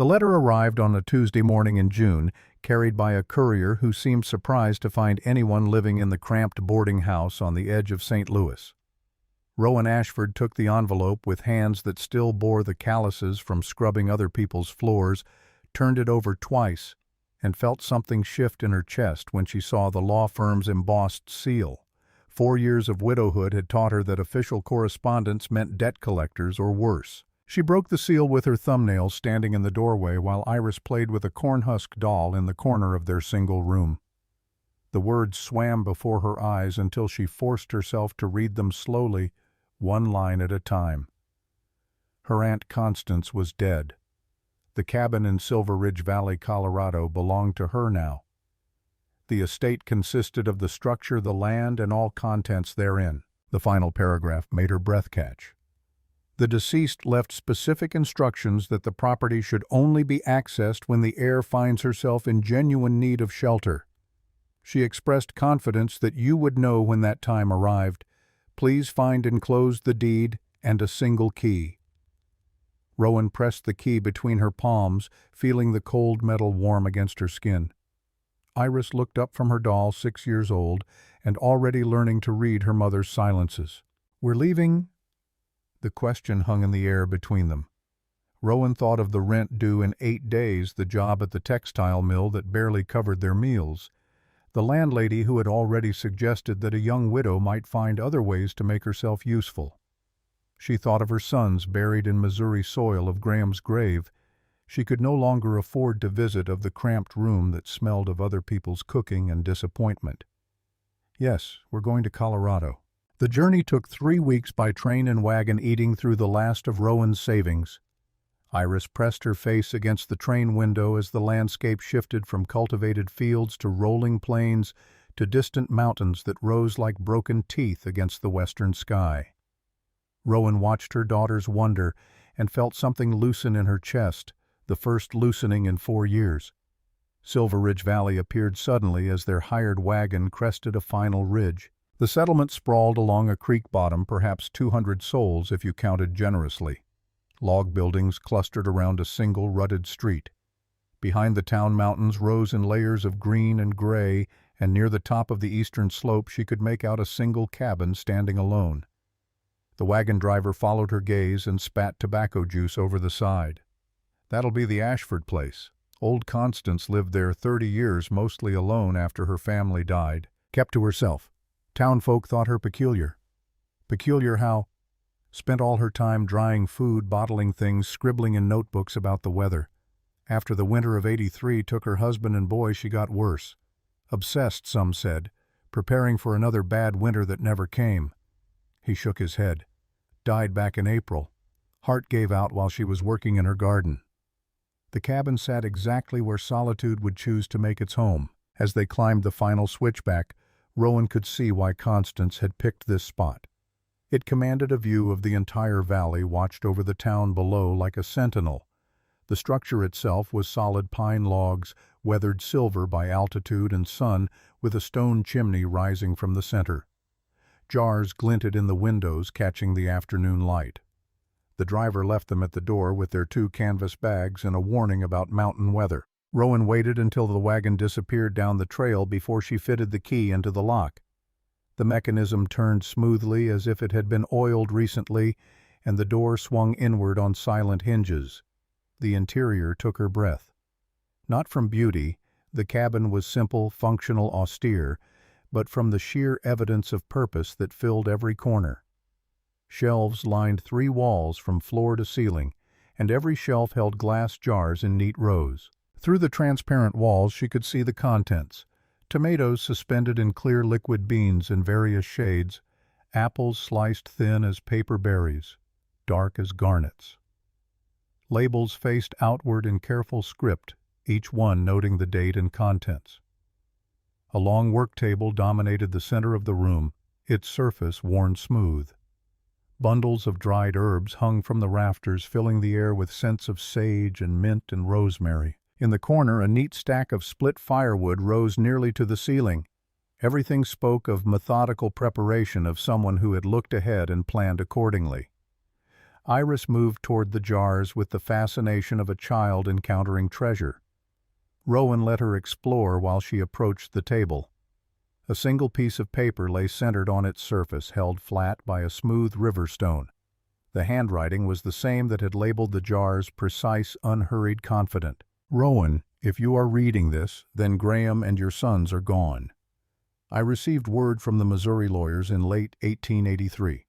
The letter arrived on a Tuesday morning in June, carried by a courier who seemed surprised to find anyone living in the cramped boarding house on the edge of St. Louis. Rowan Ashford took the envelope with hands that still bore the calluses from scrubbing other people's floors, turned it over twice, and felt something shift in her chest when she saw the law firm's embossed seal. 4 years of widowhood had taught her that official correspondence meant debt collectors or worse. She broke the seal with her thumbnails standing in the doorway while Iris played with a cornhusk doll in the corner of their single room. The words swam before her eyes until she forced herself to read them slowly, one line at a time. Her Aunt Constance was dead. The cabin in Silver Ridge Valley, Colorado, belonged to her now. The estate consisted of the structure, the land, and all contents therein. The final paragraph made her breath catch. The deceased left specific instructions that the property should only be accessed when the heir finds herself in genuine need of shelter. She expressed confidence that you would know when that time arrived. Please find enclosed the deed and a single key. Rowan pressed the key between her palms, feeling the cold metal warm against her skin. Iris looked up from her doll, 6 years old, and already learning to read her mother's silences. "We're leaving?" The question hung in the air between them. Rowan thought of the rent due in 8 days, the job at the textile mill that barely covered their meals, the landlady who had already suggested that a young widow might find other ways to make herself useful. She thought of her sons buried in Missouri soil of Graham's grave. She could no longer afford to visit of the cramped room that smelled of other people's cooking and disappointment. "Yes, we're going to Colorado." The journey took 3 weeks by train and wagon, eating through the last of Rowan's savings. Iris pressed her face against the train window as the landscape shifted from cultivated fields to rolling plains to distant mountains that rose like broken teeth against the western sky. Rowan watched her daughter's wonder and felt something loosen in her chest, the first loosening in 4 years. Silver Ridge Valley appeared suddenly as their hired wagon crested a final ridge. The settlement sprawled along a creek bottom, perhaps 200 souls if you counted generously. Log buildings clustered around a single rutted street. Behind the town, mountains rose in layers of green and gray, and near the top of the eastern slope she could make out a single cabin standing alone. The wagon driver followed her gaze and spat tobacco juice over the side. "That'll be the Ashford place. Old Constance lived there 30 years, mostly alone after her family died. Kept to herself. Townfolk thought her peculiar. Peculiar how? Spent all her time drying food, bottling things, scribbling in notebooks about the weather. After the winter of '83 took her husband and boy, she got worse. Obsessed, some said, preparing for another bad winter that never came." He shook his head. "Died back in April. Heart gave out while she was working in her garden." The cabin sat exactly where solitude would choose to make its home. As they climbed the final switchback, Rowan could see why Constance had picked this spot. It commanded a view of the entire valley, watched over the town below like a sentinel. The structure itself was solid pine logs, weathered silver by altitude and sun, with a stone chimney rising from the center. Jars glinted in the windows, catching the afternoon light. The driver left them at the door with their 2 canvas bags and a warning about mountain weather. Rowan waited until the wagon disappeared down the trail before she fitted the key into the lock. The mechanism turned smoothly as if it had been oiled recently, and the door swung inward on silent hinges. The interior took her breath. Not from beauty, the cabin was simple, functional, austere, but from the sheer evidence of purpose that filled every corner. Shelves lined 3 walls from floor to ceiling, and every shelf held glass jars in neat rows. Through the transparent walls she could see the contents: tomatoes suspended in clear liquid beans in various shades, apples sliced thin as paper berries, dark as garnets. Labels faced outward in careful script, each one noting the date and contents. A long work table dominated the center of the room, its surface worn smooth. Bundles of dried herbs hung from the rafters, filling the air with scents of sage and mint and rosemary. In the corner, a neat stack of split firewood rose nearly to the ceiling. Everything spoke of methodical preparation of someone who had looked ahead and planned accordingly. Iris moved toward the jars with the fascination of a child encountering treasure. Rowan let her explore while she approached the table. A single piece of paper lay centered on its surface, held flat by a smooth river stone. The handwriting was the same that had labeled the jars, precise, unhurried, confident. "Rowan, if you are reading this, then Graham and your sons are gone. I received word from the Missouri lawyers in late 1883.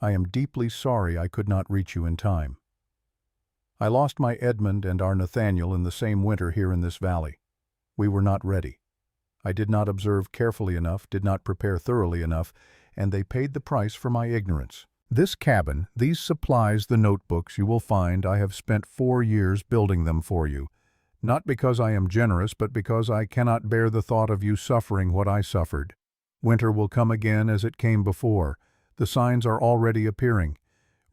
I am deeply sorry I could not reach you in time. I lost my Edmund and our Nathaniel in the same winter here in this valley. We were not ready. I did not observe carefully enough, did not prepare thoroughly enough, and they paid the price for my ignorance. This cabin, these supplies, the notebooks you will find, I have spent 4 years building them for you. Not because I am generous, but because I cannot bear the thought of you suffering what I suffered. Winter will come again as it came before. The signs are already appearing.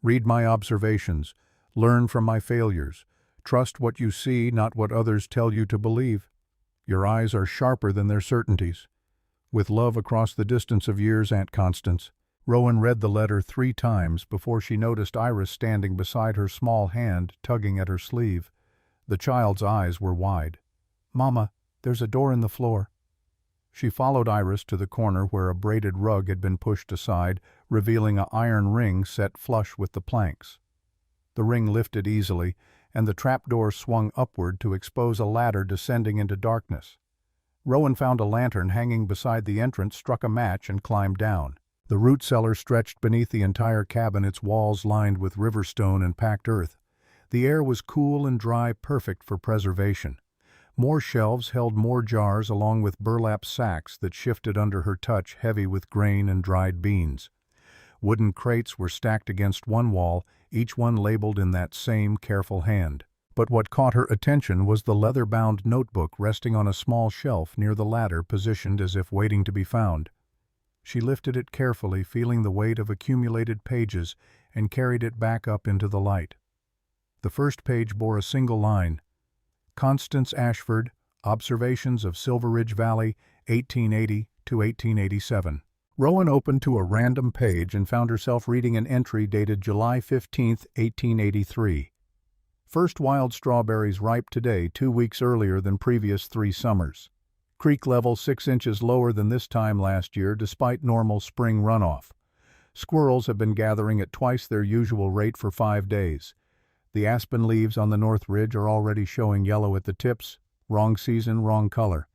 Read my observations. Learn from my failures. Trust what you see, not what others tell you to believe. Your eyes are sharper than their certainties. With love across the distance of years, Aunt Constance." Rowan read the letter 3 times before she noticed Iris standing beside her, small hand tugging at her sleeve. The child's eyes were wide. "Mama, there's a door in the floor." She followed Iris to the corner where a braided rug had been pushed aside, revealing an iron ring set flush with the planks. The ring lifted easily, and the trapdoor swung upward to expose a ladder descending into darkness. Rowan found a lantern hanging beside the entrance, struck a match, and climbed down. The root cellar stretched beneath the entire cabin, its walls lined with river stone and packed earth. The air was cool and dry, perfect for preservation. More shelves held more jars, along with burlap sacks that shifted under her touch, heavy with grain and dried beans. Wooden crates were stacked against one wall, each one labeled in that same careful hand. But what caught her attention was the leather-bound notebook resting on a small shelf near the ladder, positioned as if waiting to be found. She lifted it carefully, feeling the weight of accumulated pages, and carried it back up into the light. The first page bore a single line: "Constance Ashford, Observations of Silver Ridge Valley, 1880 to 1887. Rowan opened to a random page and found herself reading an entry dated July 15, 1883. "First wild strawberries ripe today, 2 weeks earlier than previous 3 summers. Creek level 6 inches lower than this time last year, despite normal spring runoff. Squirrels have been gathering at twice their usual rate for 5 days. The aspen leaves on the north ridge are already showing yellow at the tips. Wrong season, wrong color.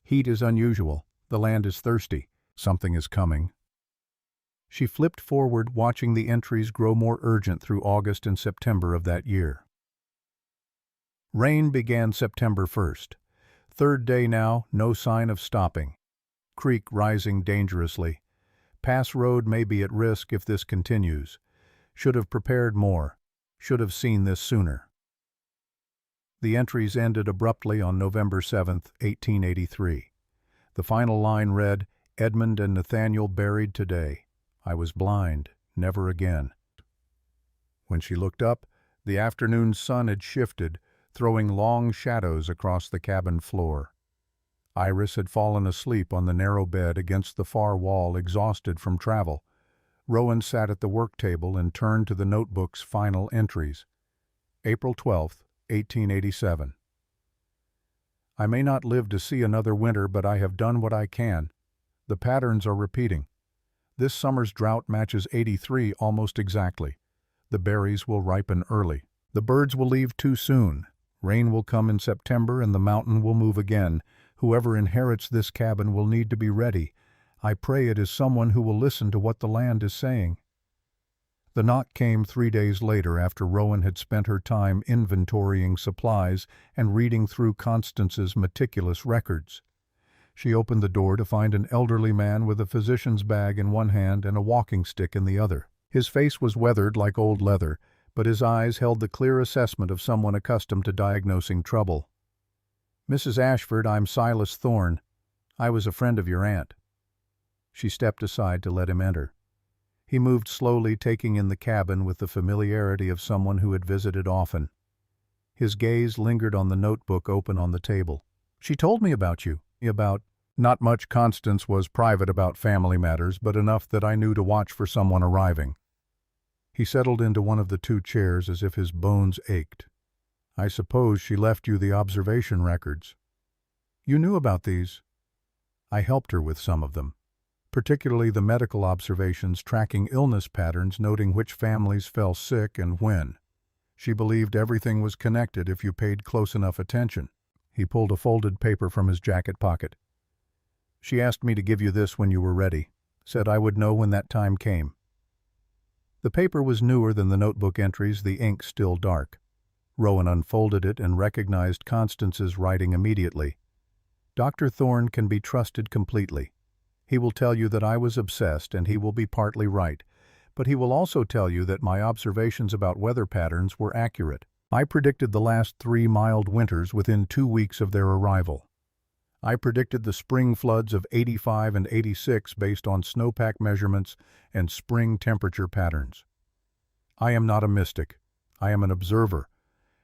Heat is unusual. The land is thirsty. Something is coming." She flipped forward, watching the entries grow more urgent through August and September of that year. Rain began September 1st. 3rd day now, no sign of stopping. Creek rising dangerously. Pass road may be at risk if this continues. Should have prepared more. Should have seen this sooner. The entries ended abruptly on November 7, 1883. The final line read, "Edmund and Nathaniel buried today. I was blind, never again." When she looked up, the afternoon sun had shifted, throwing long shadows across the cabin floor. Iris had fallen asleep on the narrow bed against the far wall, exhausted from travel. Rowan sat at the work table and turned to the notebook's final entries. April 12, 1887. "I may not live to see another winter, but I have done what I can. The patterns are repeating. This summer's drought matches 83 almost exactly. The berries will ripen early. The birds will leave too soon. Rain will come in September and the mountain will move again. Whoever inherits this cabin will need to be ready. I pray it is someone who will listen to what the land is saying." The knock came 3 days later, after Rowan had spent her time inventorying supplies and reading through Constance's meticulous records. She opened the door to find an elderly man with a physician's bag in one hand and a walking stick in the other. His face was weathered like old leather, but his eyes held the clear assessment of someone accustomed to diagnosing trouble. "Mrs. Ashford, I'm Silas Thorne. I was a friend of your aunt." She stepped aside to let him enter. He moved slowly, taking in the cabin with the familiarity of someone who had visited often. His gaze lingered on the notebook open on the table. "She told me about you. About—" "Not much." Constance was private about family matters, but enough that I knew to watch for someone arriving. He settled into one of the two chairs as if his bones ached. "I suppose she left you the observation records." "You knew about these?" "I helped her with some of them, particularly the medical observations tracking illness patterns, noting which families fell sick and when. She believed everything was connected if you paid close enough attention." He pulled a folded paper from his jacket pocket. "She asked me to give you this when you were ready, said I would know when that time came." The paper was newer than the notebook entries, the ink still dark. Rowan unfolded it and recognized Constance's writing immediately. "Dr. Thorne can be trusted completely. He will tell you that I was obsessed, and he will be partly right, but he will also tell you that my observations about weather patterns were accurate. I predicted the last 3 mild winters within 2 weeks of their arrival. I predicted the spring floods of '85 and '86 based on snowpack measurements and spring temperature patterns. I am not a mystic. I am an observer,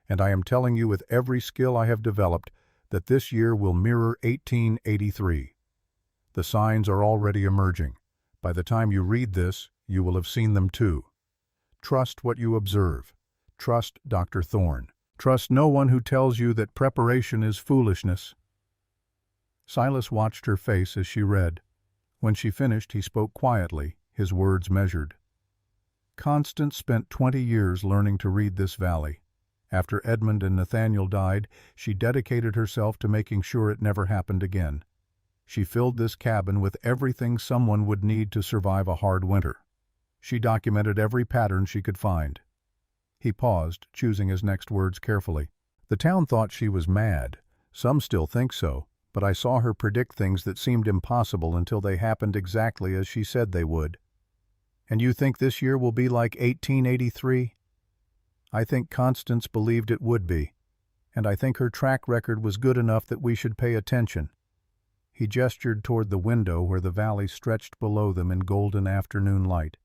and I am telling you with every skill I have developed that this year will mirror 1883. The signs are already emerging. By the time you read this, you will have seen them too. Trust what you observe. Trust Dr. Thorne. Trust no one who tells you that preparation is foolishness." Silas watched her face as she read. When she finished, he spoke quietly, his words measured. "Constance spent 20 years learning to read this valley. After Edmund and Nathaniel died, she dedicated herself to making sure it never happened again. She filled this cabin with everything someone would need to survive a hard winter. She documented every pattern she could find." He paused, choosing his next words carefully. "The town thought she was mad. Some still think so, but I saw her predict things that seemed impossible until they happened exactly as she said they would." "And you think this year will be like 1883? "I think Constance believed it would be, and I think her track record was good enough that we should pay attention." He gestured toward the window where the valley stretched below them in golden afternoon light.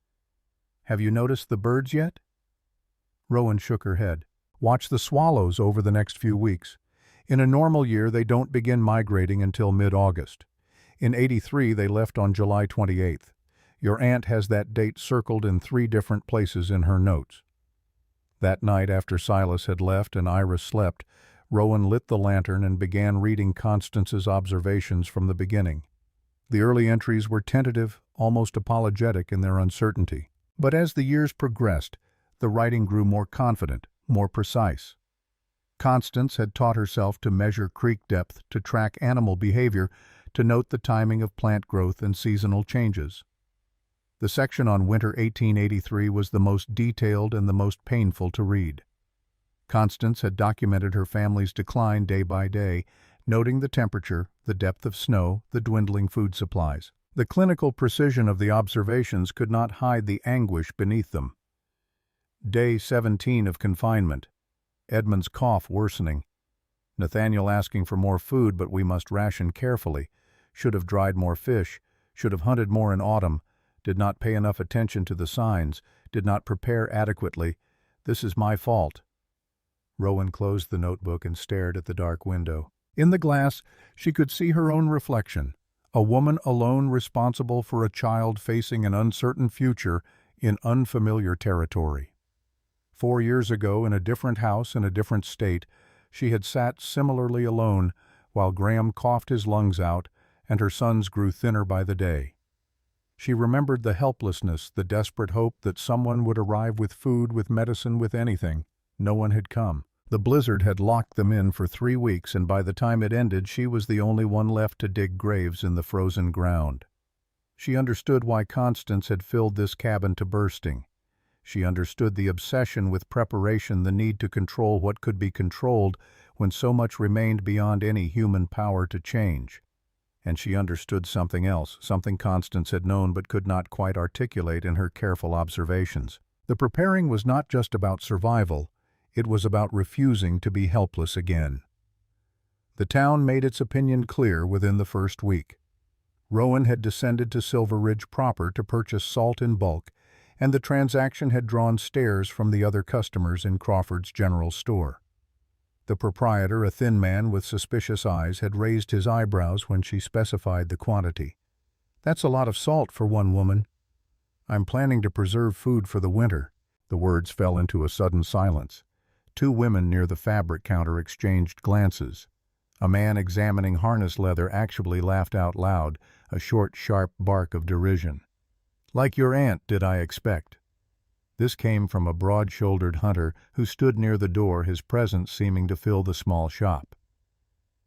"Have you noticed the birds yet?" Rowan shook her head. "Watch the swallows over the next few weeks. In a normal year, they don't begin migrating until mid-August. In '83, they left on July 28th. Your aunt has that date circled in 3 different places in her notes." That night, after Silas had left and Iris slept, Rowan lit the lantern and began reading Constance's observations from the beginning. The early entries were tentative, almost apologetic in their uncertainty. But as the years progressed, the writing grew more confident, more precise. Constance had taught herself to measure creek depth, to track animal behavior, to note the timing of plant growth and seasonal changes. The section on winter 1883 was the most detailed and the most painful to read. Constance had documented her family's decline day by day, noting the temperature, the depth of snow, the dwindling food supplies. The clinical precision of the observations could not hide the anguish beneath them. Day 17 of confinement. Edmund's cough worsening. Nathaniel asking for more food, but we must ration carefully. Should have dried more fish. Should have hunted more in autumn. Did not pay enough attention to the signs. Did not prepare adequately. This is my fault." Rowan closed the notebook and stared at the dark window. In the glass, she could see her own reflection. A woman alone responsible for a child facing an uncertain future in unfamiliar territory. 4 years ago, in a different house in a different state, she had sat similarly alone while Graham coughed his lungs out and her sons grew thinner by the day. She remembered the helplessness, the desperate hope that someone would arrive with food, with medicine, with anything. No one had come. The blizzard had locked them in for 3 weeks, and by the time it ended, she was the only one left to dig graves in the frozen ground. She understood why Constance had filled this cabin to bursting. She understood the obsession with preparation, the need to control what could be controlled when so much remained beyond any human power to change. And she understood something else, something Constance had known but could not quite articulate in her careful observations. The preparing was not just about survival, it was about refusing to be helpless again. The town made its opinion clear within the first week. Rowan had descended to Silver Ridge proper to purchase salt in bulk, and the transaction had drawn stares from the other customers in Crawford's general store. The proprietor, a thin man with suspicious eyes, had raised his eyebrows when she specified the quantity. "That's a lot of salt for one woman." "I'm planning to preserve food for the winter." The words fell into a sudden silence. Two women near the fabric counter exchanged glances. A man examining harness leather actually laughed out loud, a short, sharp bark of derision. "Like your aunt, did I expect?" This came from a broad-shouldered hunter who stood near the door, his presence seeming to fill the small shop.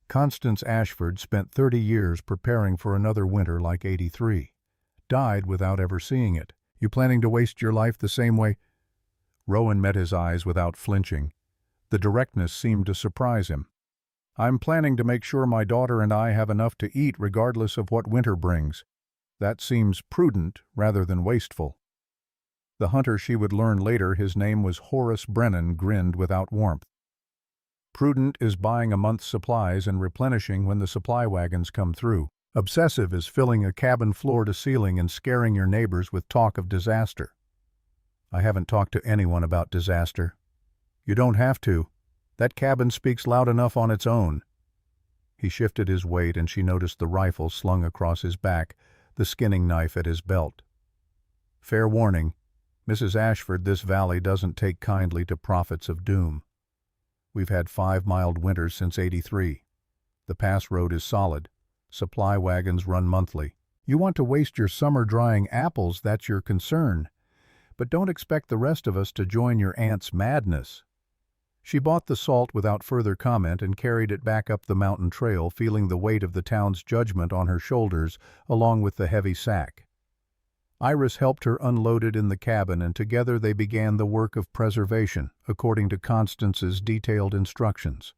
Constance Ashford spent 30 years preparing for another winter like '83. Died without ever seeing it. "You planning to waste your life the same way?" Rowan met his eyes without flinching. The directness seemed to surprise him. "I'm planning to make sure my daughter and I have enough to eat regardless of what winter brings. That seems prudent rather than wasteful." The hunter, she would learn later his name was Horace Brennan, grinned without warmth. "Prudent is buying a month's supplies and replenishing when the supply wagons come through. Obsessive is filling a cabin floor to ceiling and scaring your neighbors with talk of disaster." "I haven't talked to anyone about disaster." "You don't have to. That cabin speaks loud enough on its own." He shifted his weight and she noticed the rifle slung across his back, the skinning knife at his belt. "Fair warning, Mrs. Ashford, this valley doesn't take kindly to prophets of doom. We've had 5 mild winters since '83. The pass road is solid. Supply wagons run monthly. You want to waste your summer drying apples, that's your concern. But don't expect the rest of us to join your aunt's madness." She bought the salt without further comment and carried it back up the mountain trail, feeling the weight of the town's judgment on her shoulders along with the heavy sack. Iris helped her unload it in the cabin, and together they began the work of preservation, according to Constance's detailed instructions.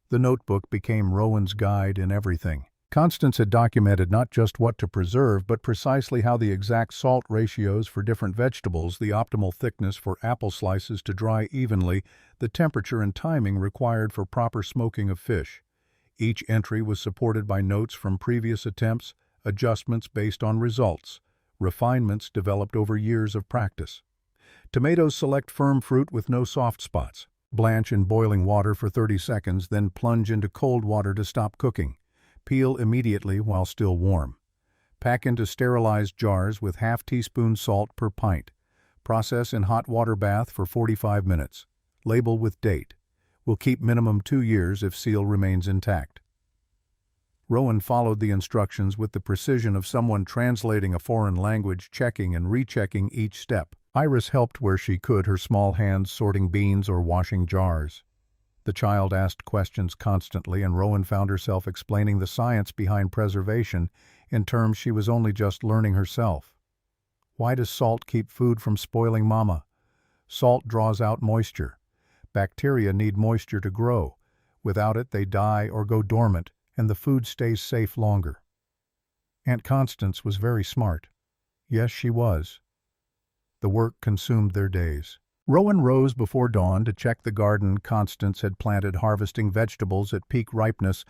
The notebook became Rowan's guide in everything. Constance had documented not just what to preserve, but precisely how the exact salt ratios for different vegetables, the optimal thickness for apple slices to dry evenly, the temperature and timing required for proper smoking of fish. Each entry was supported by notes from previous attempts, adjustments based on results, refinements developed over years of practice. Tomatoes: select firm fruit with no soft spots. Blanch in boiling water for 30 seconds, then plunge into cold water to stop cooking. Peel immediately while still warm. Pack into sterilized jars with ½ teaspoon salt per pint. Process in hot water bath for 45 minutes. Label with date. Will keep minimum 2 years if seal remains intact. Rowan followed the instructions with the precision of someone translating a foreign language, checking and rechecking each step. Iris helped where she could, her small hands sorting beans or washing jars. The child asked questions constantly, and Rowan found herself explaining the science behind preservation in terms she was only just learning herself. "Why does salt keep food from spoiling, Mama?" "Salt draws out moisture. Bacteria need moisture to grow. Without it, they die or go dormant, and the food stays safe longer." Aunt Constance was very smart. Yes, she was. The work consumed their days. Rowan rose before dawn to check the garden Constance had planted, harvesting vegetables at peak ripeness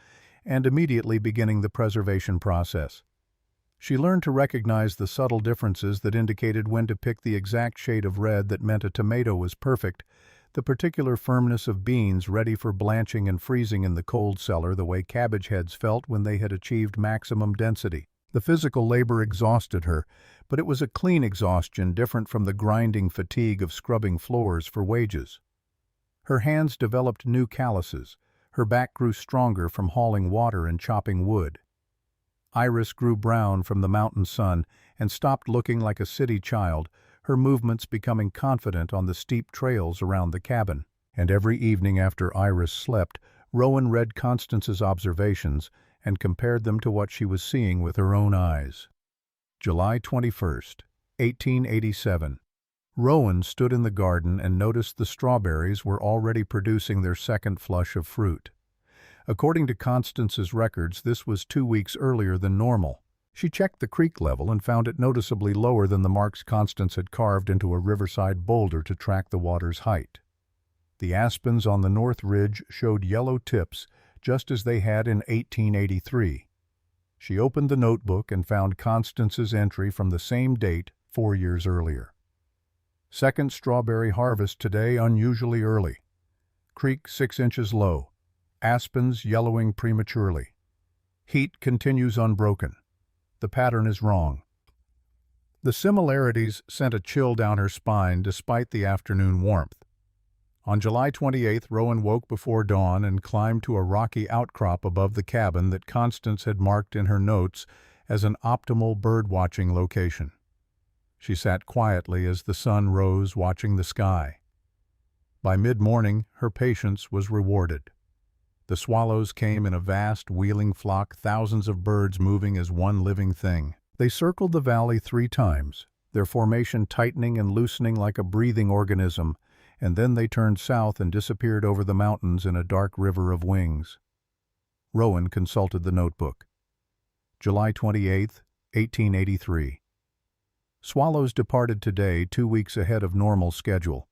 and immediately beginning the preservation process. She learned to recognize the subtle differences that indicated when to pick the exact shade of red that meant a tomato was perfect, the particular firmness of beans ready for blanching and freezing in the cold cellar, the way cabbage heads felt when they had achieved maximum density. The physical labor exhausted her, but it was a clean exhaustion, different from the grinding fatigue of scrubbing floors for wages. Her hands developed new calluses. Her back grew stronger from hauling water and chopping wood. Iris grew brown from the mountain sun and stopped looking like a city child, her movements becoming confident on the steep trails around the cabin. And every evening after Iris slept, Rowan read Constance's observations and compared them to what she was seeing with her own eyes. July 21st, 1887. Rowan stood in the garden and noticed the strawberries were already producing their second flush of fruit. According to Constance's records, this was 2 weeks earlier than normal. She checked the creek level and found it noticeably lower than the marks Constance had carved into a riverside boulder to track the water's height. The aspens on the north ridge showed yellow tips, just as they had in 1883. She opened the notebook and found Constance's entry from the same date 4 years earlier. Second strawberry harvest today, unusually early. Creek 6 inches low. Aspens yellowing prematurely. Heat continues unbroken. The pattern is wrong. The similarities sent a chill down her spine despite the afternoon warmth. On July 28th, Rowan woke before dawn and climbed to a rocky outcrop above the cabin that Constance had marked in her notes as an optimal bird-watching location. She sat quietly as the sun rose, watching the sky. By mid-morning, her patience was rewarded. The swallows came in a vast, wheeling flock, thousands of birds moving as one living thing. They circled the valley 3 times, their formation tightening and loosening like a breathing organism, and then they turned south and disappeared over the mountains in a dark river of wings. Rowan consulted the notebook. July 28, 1883. Swallows departed today 2 weeks ahead of normal schedule.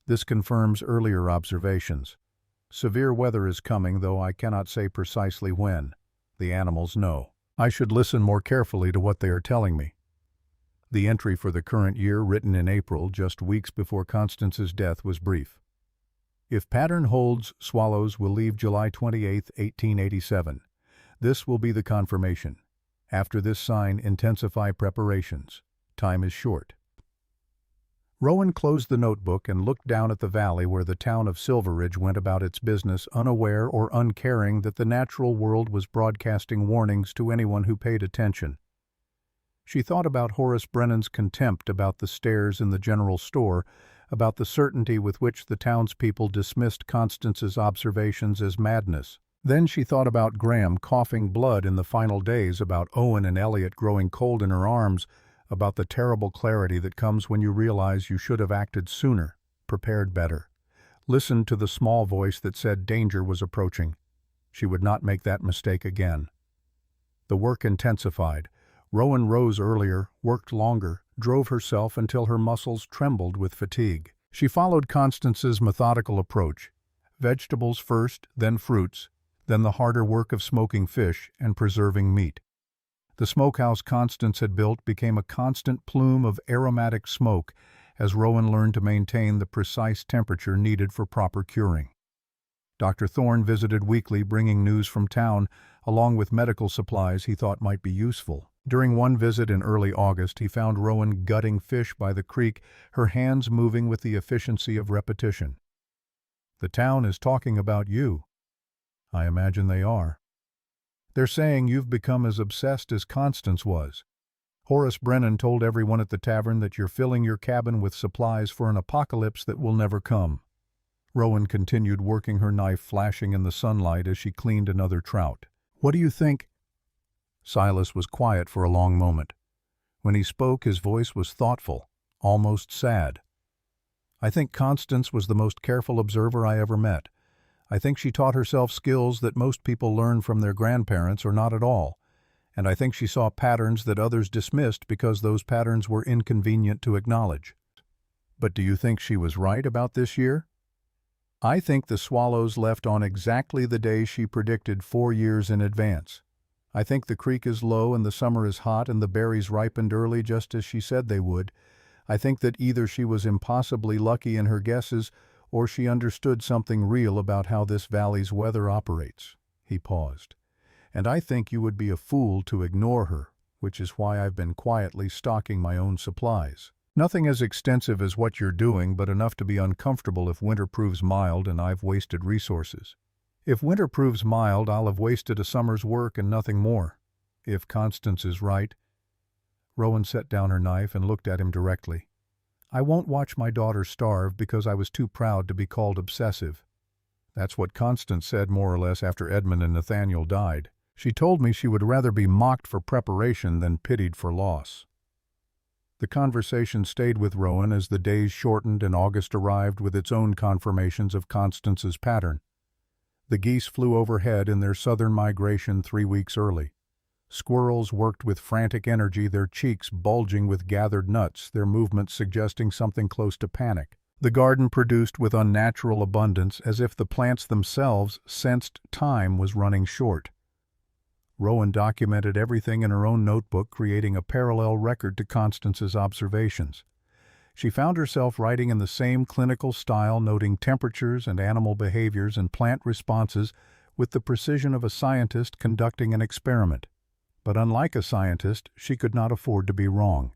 This confirms earlier observations. Severe weather is coming, though I cannot say precisely when. The animals know. I should listen more carefully to what they are telling me. The entry for the current year, written in April, just weeks before Constance's death, was brief. If pattern holds, swallows will leave July 28, 1887. This will be the confirmation. After this sign, intensify preparations. Time is short. Rowan closed the notebook and looked down at the valley where the town of Silveridge went about its business, unaware or uncaring that the natural world was broadcasting warnings to anyone who paid attention. She thought about Horace Brennan's contempt about the stairs in the general store, about the certainty with which the townspeople dismissed Constance's observations as madness. Then she thought about Graham coughing blood in the final days, about Owen and Elliot growing cold in her arms, about the terrible clarity that comes when you realize you should have acted sooner, prepared better, listened to the small voice that said danger was approaching. She would not make that mistake again. The work intensified. Rowan rose earlier, worked longer, drove herself until her muscles trembled with fatigue. She followed Constance's methodical approach. Vegetables first, then fruits, then the harder work of smoking fish and preserving meat. The smokehouse Constance had built became a constant plume of aromatic smoke as Rowan learned to maintain the precise temperature needed for proper curing. Dr. Thorne visited weekly, bringing news from town, along with medical supplies he thought might be useful. During one visit in early August, he found Rowan gutting fish by the creek, her hands moving with the efficiency of repetition. "The town is talking about you." "I imagine they are. They're saying you've become as obsessed as Constance was. Horace Brennan told everyone at the tavern that you're filling your cabin with supplies for an apocalypse that will never come." Rowan continued, working her knife flashing in the sunlight as she cleaned another trout. "What do you think?" Silas was quiet for a long moment. When he spoke, his voice was thoughtful, almost sad. "I think Constance was the most careful observer I ever met. I think she taught herself skills that most people learn from their grandparents or not at all, and I think she saw patterns that others dismissed because those patterns were inconvenient to acknowledge." "But do you think she was right about this year?" "I think the swallows left on exactly the day she predicted 4 years in advance. I think the creek is low and the summer is hot and the berries ripened early just as she said they would. I think that either she was impossibly lucky in her guesses or she understood something real about how this valley's weather operates." He paused. "And I think you would be a fool to ignore her, which is why I've been quietly stocking my own supplies. Nothing as extensive as what you're doing, but enough to be uncomfortable if winter proves mild and I've wasted resources. If winter proves mild, I'll have wasted a summer's work and nothing more. If Constance is right." Rowan set down her knife and looked at him directly. "I won't watch my daughter starve because I was too proud to be called obsessive." That's what Constance said more or less after Edmund and Nathaniel died. She told me she would rather be mocked for preparation than pitied for loss. The conversation stayed with Rowan as the days shortened and August arrived with its own confirmations of Constance's pattern. The geese flew overhead in their southern migration 3 weeks early. Squirrels worked with frantic energy, their cheeks bulging with gathered nuts, their movements suggesting something close to panic. The garden produced with unnatural abundance, as if the plants themselves sensed time was running short. Rowan documented everything in her own notebook, creating a parallel record to Constance's observations. She found herself writing in the same clinical style, noting temperatures and animal behaviors and plant responses with the precision of a scientist conducting an experiment. But unlike a scientist, she could not afford to be wrong.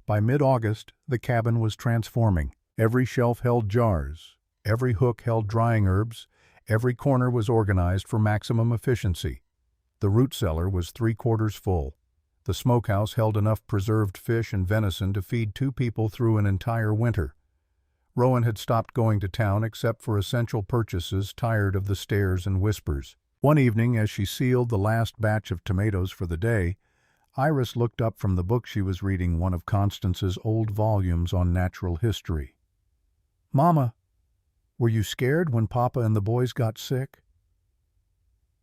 By mid-August, the cabin was transforming. Every shelf held jars, every hook held drying herbs, every corner was organized for maximum efficiency. The root cellar was 3/4 full. The smokehouse held enough preserved fish and venison to feed 2 people through an entire winter. Rowan had stopped going to town except for essential purchases, tired of the stares and whispers. One evening, as she sealed the last batch of tomatoes for the day, Iris looked up from the book she was reading, one of Constance's old volumes on natural history. "Mama, were you scared when Papa and the boys got sick?"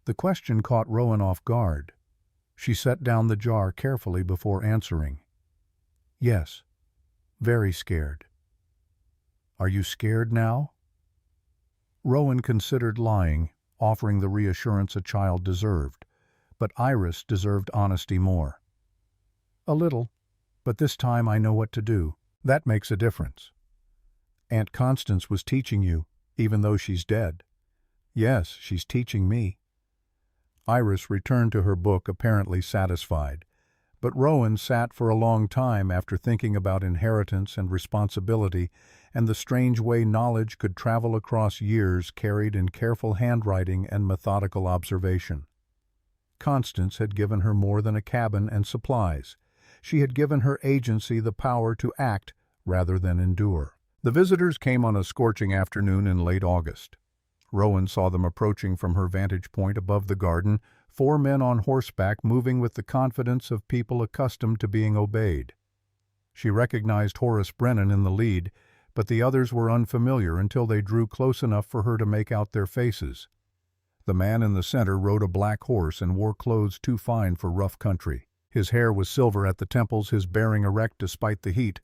The question caught Rowan off guard. She set down the jar carefully before answering. "Yes, very scared." "Are you scared now?" Rowan considered lying, offering the reassurance a child deserved, but Iris deserved honesty more. "A little, but this time I know what to do. That makes a difference." "Aunt Constance was teaching you, even though she's dead." "Yes, she's teaching me." Iris returned to her book, apparently satisfied, but Rowan sat for a long time after thinking about inheritance and responsibility and the strange way knowledge could travel across years carried in careful handwriting and methodical observation. Constance had given her more than a cabin and supplies. She had given her agency, the power to act rather than endure. The visitors came on a scorching afternoon in late August. Rowan saw them approaching from her vantage point above the garden, 4 men on horseback moving with the confidence of people accustomed to being obeyed. She recognized Horace Brennan in the lead, but the others were unfamiliar until they drew close enough for her to make out their faces. The man in the center rode a black horse and wore clothes too fine for rough country. His hair was silver at the temples, his bearing erect despite the heat.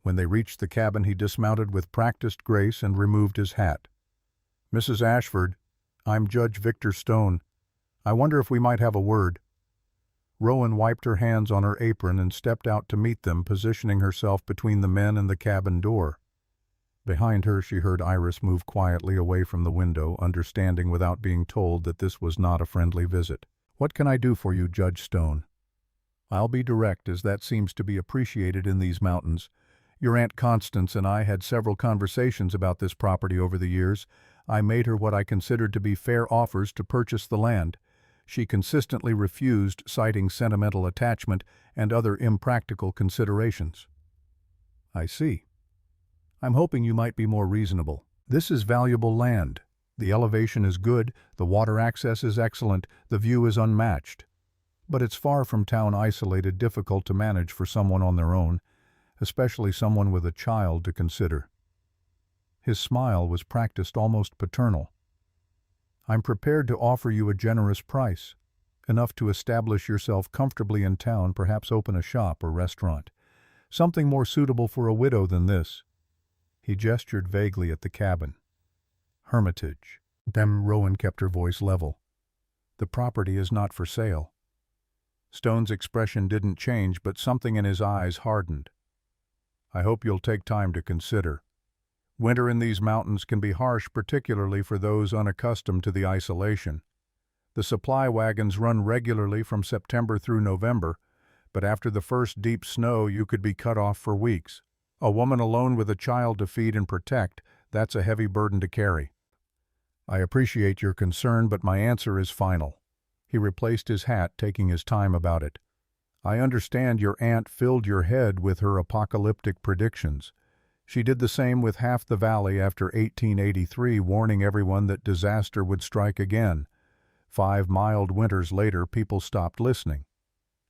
When they reached the cabin, he dismounted with practiced grace and removed his hat. "Mrs. Ashford, I'm Judge Victor Stone. I wonder if we might have a word." Rowan wiped her hands on her apron and stepped out to meet them, positioning herself between the men and the cabin door. Behind her, she heard Iris move quietly away from the window, understanding without being told that this was not a friendly visit. "What can I do for you, Judge Stone?" "I'll be direct, as that seems to be appreciated in these mountains. Your Aunt Constance and I had several conversations about this property over the years. I made her what I considered to be fair offers to purchase the land. She consistently refused, citing sentimental attachment and other impractical considerations." "I see. I'm hoping you might be more reasonable. This is valuable land. The elevation is good, the water access is excellent, the view is unmatched. But it's far from town, isolated, difficult to manage for someone on their own, especially someone with a child to consider." His smile was practiced, almost paternal. "I'm prepared to offer you a generous price, enough to establish yourself comfortably in town, perhaps open a shop or restaurant. Something more suitable for a widow than this." He gestured vaguely at the cabin. "Hermitage." Rowan kept her voice level. "The property is not for sale." Stone's expression didn't change, but something in his eyes hardened. "I hope you'll take time to consider. Winter in these mountains can be harsh, particularly for those unaccustomed to the isolation. The supply wagons run regularly from September through November, but after the first deep snow you could be cut off for weeks. A woman alone with a child to feed and protect, that's a heavy burden to carry. I appreciate your concern, but my answer is final." He replaced his hat, taking his time about it. "I understand your aunt filled your head with her apocalyptic predictions. She did the same with half the valley after 1883, warning everyone that disaster would strike again. 5 mild winters later, people stopped listening.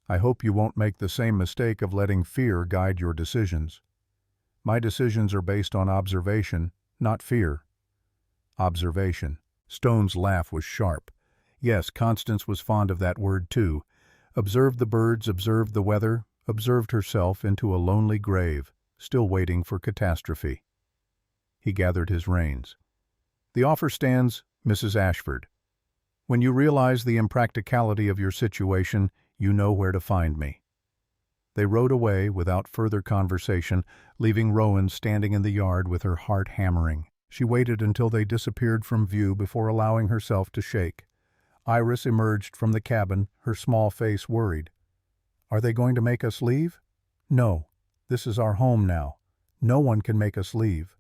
I hope you won't make the same mistake of letting fear guide your decisions. My decisions are based on observation, not fear." Observation. Stone's laugh was sharp. Yes, Constance was fond of that word too. Observed the birds, observed the weather, observed herself into a lonely grave, still waiting for catastrophe. He gathered his reins. "The offer stands, Mrs. Ashford. When you realize the impracticality of your situation, you know where to find me." They rode away without further conversation, leaving Rowan standing in the yard with her heart hammering. She waited until they disappeared from view before allowing herself to shake. Iris emerged from the cabin, her small face worried. "Are they going to make us leave?" "No. This is our home now. No one can make us leave."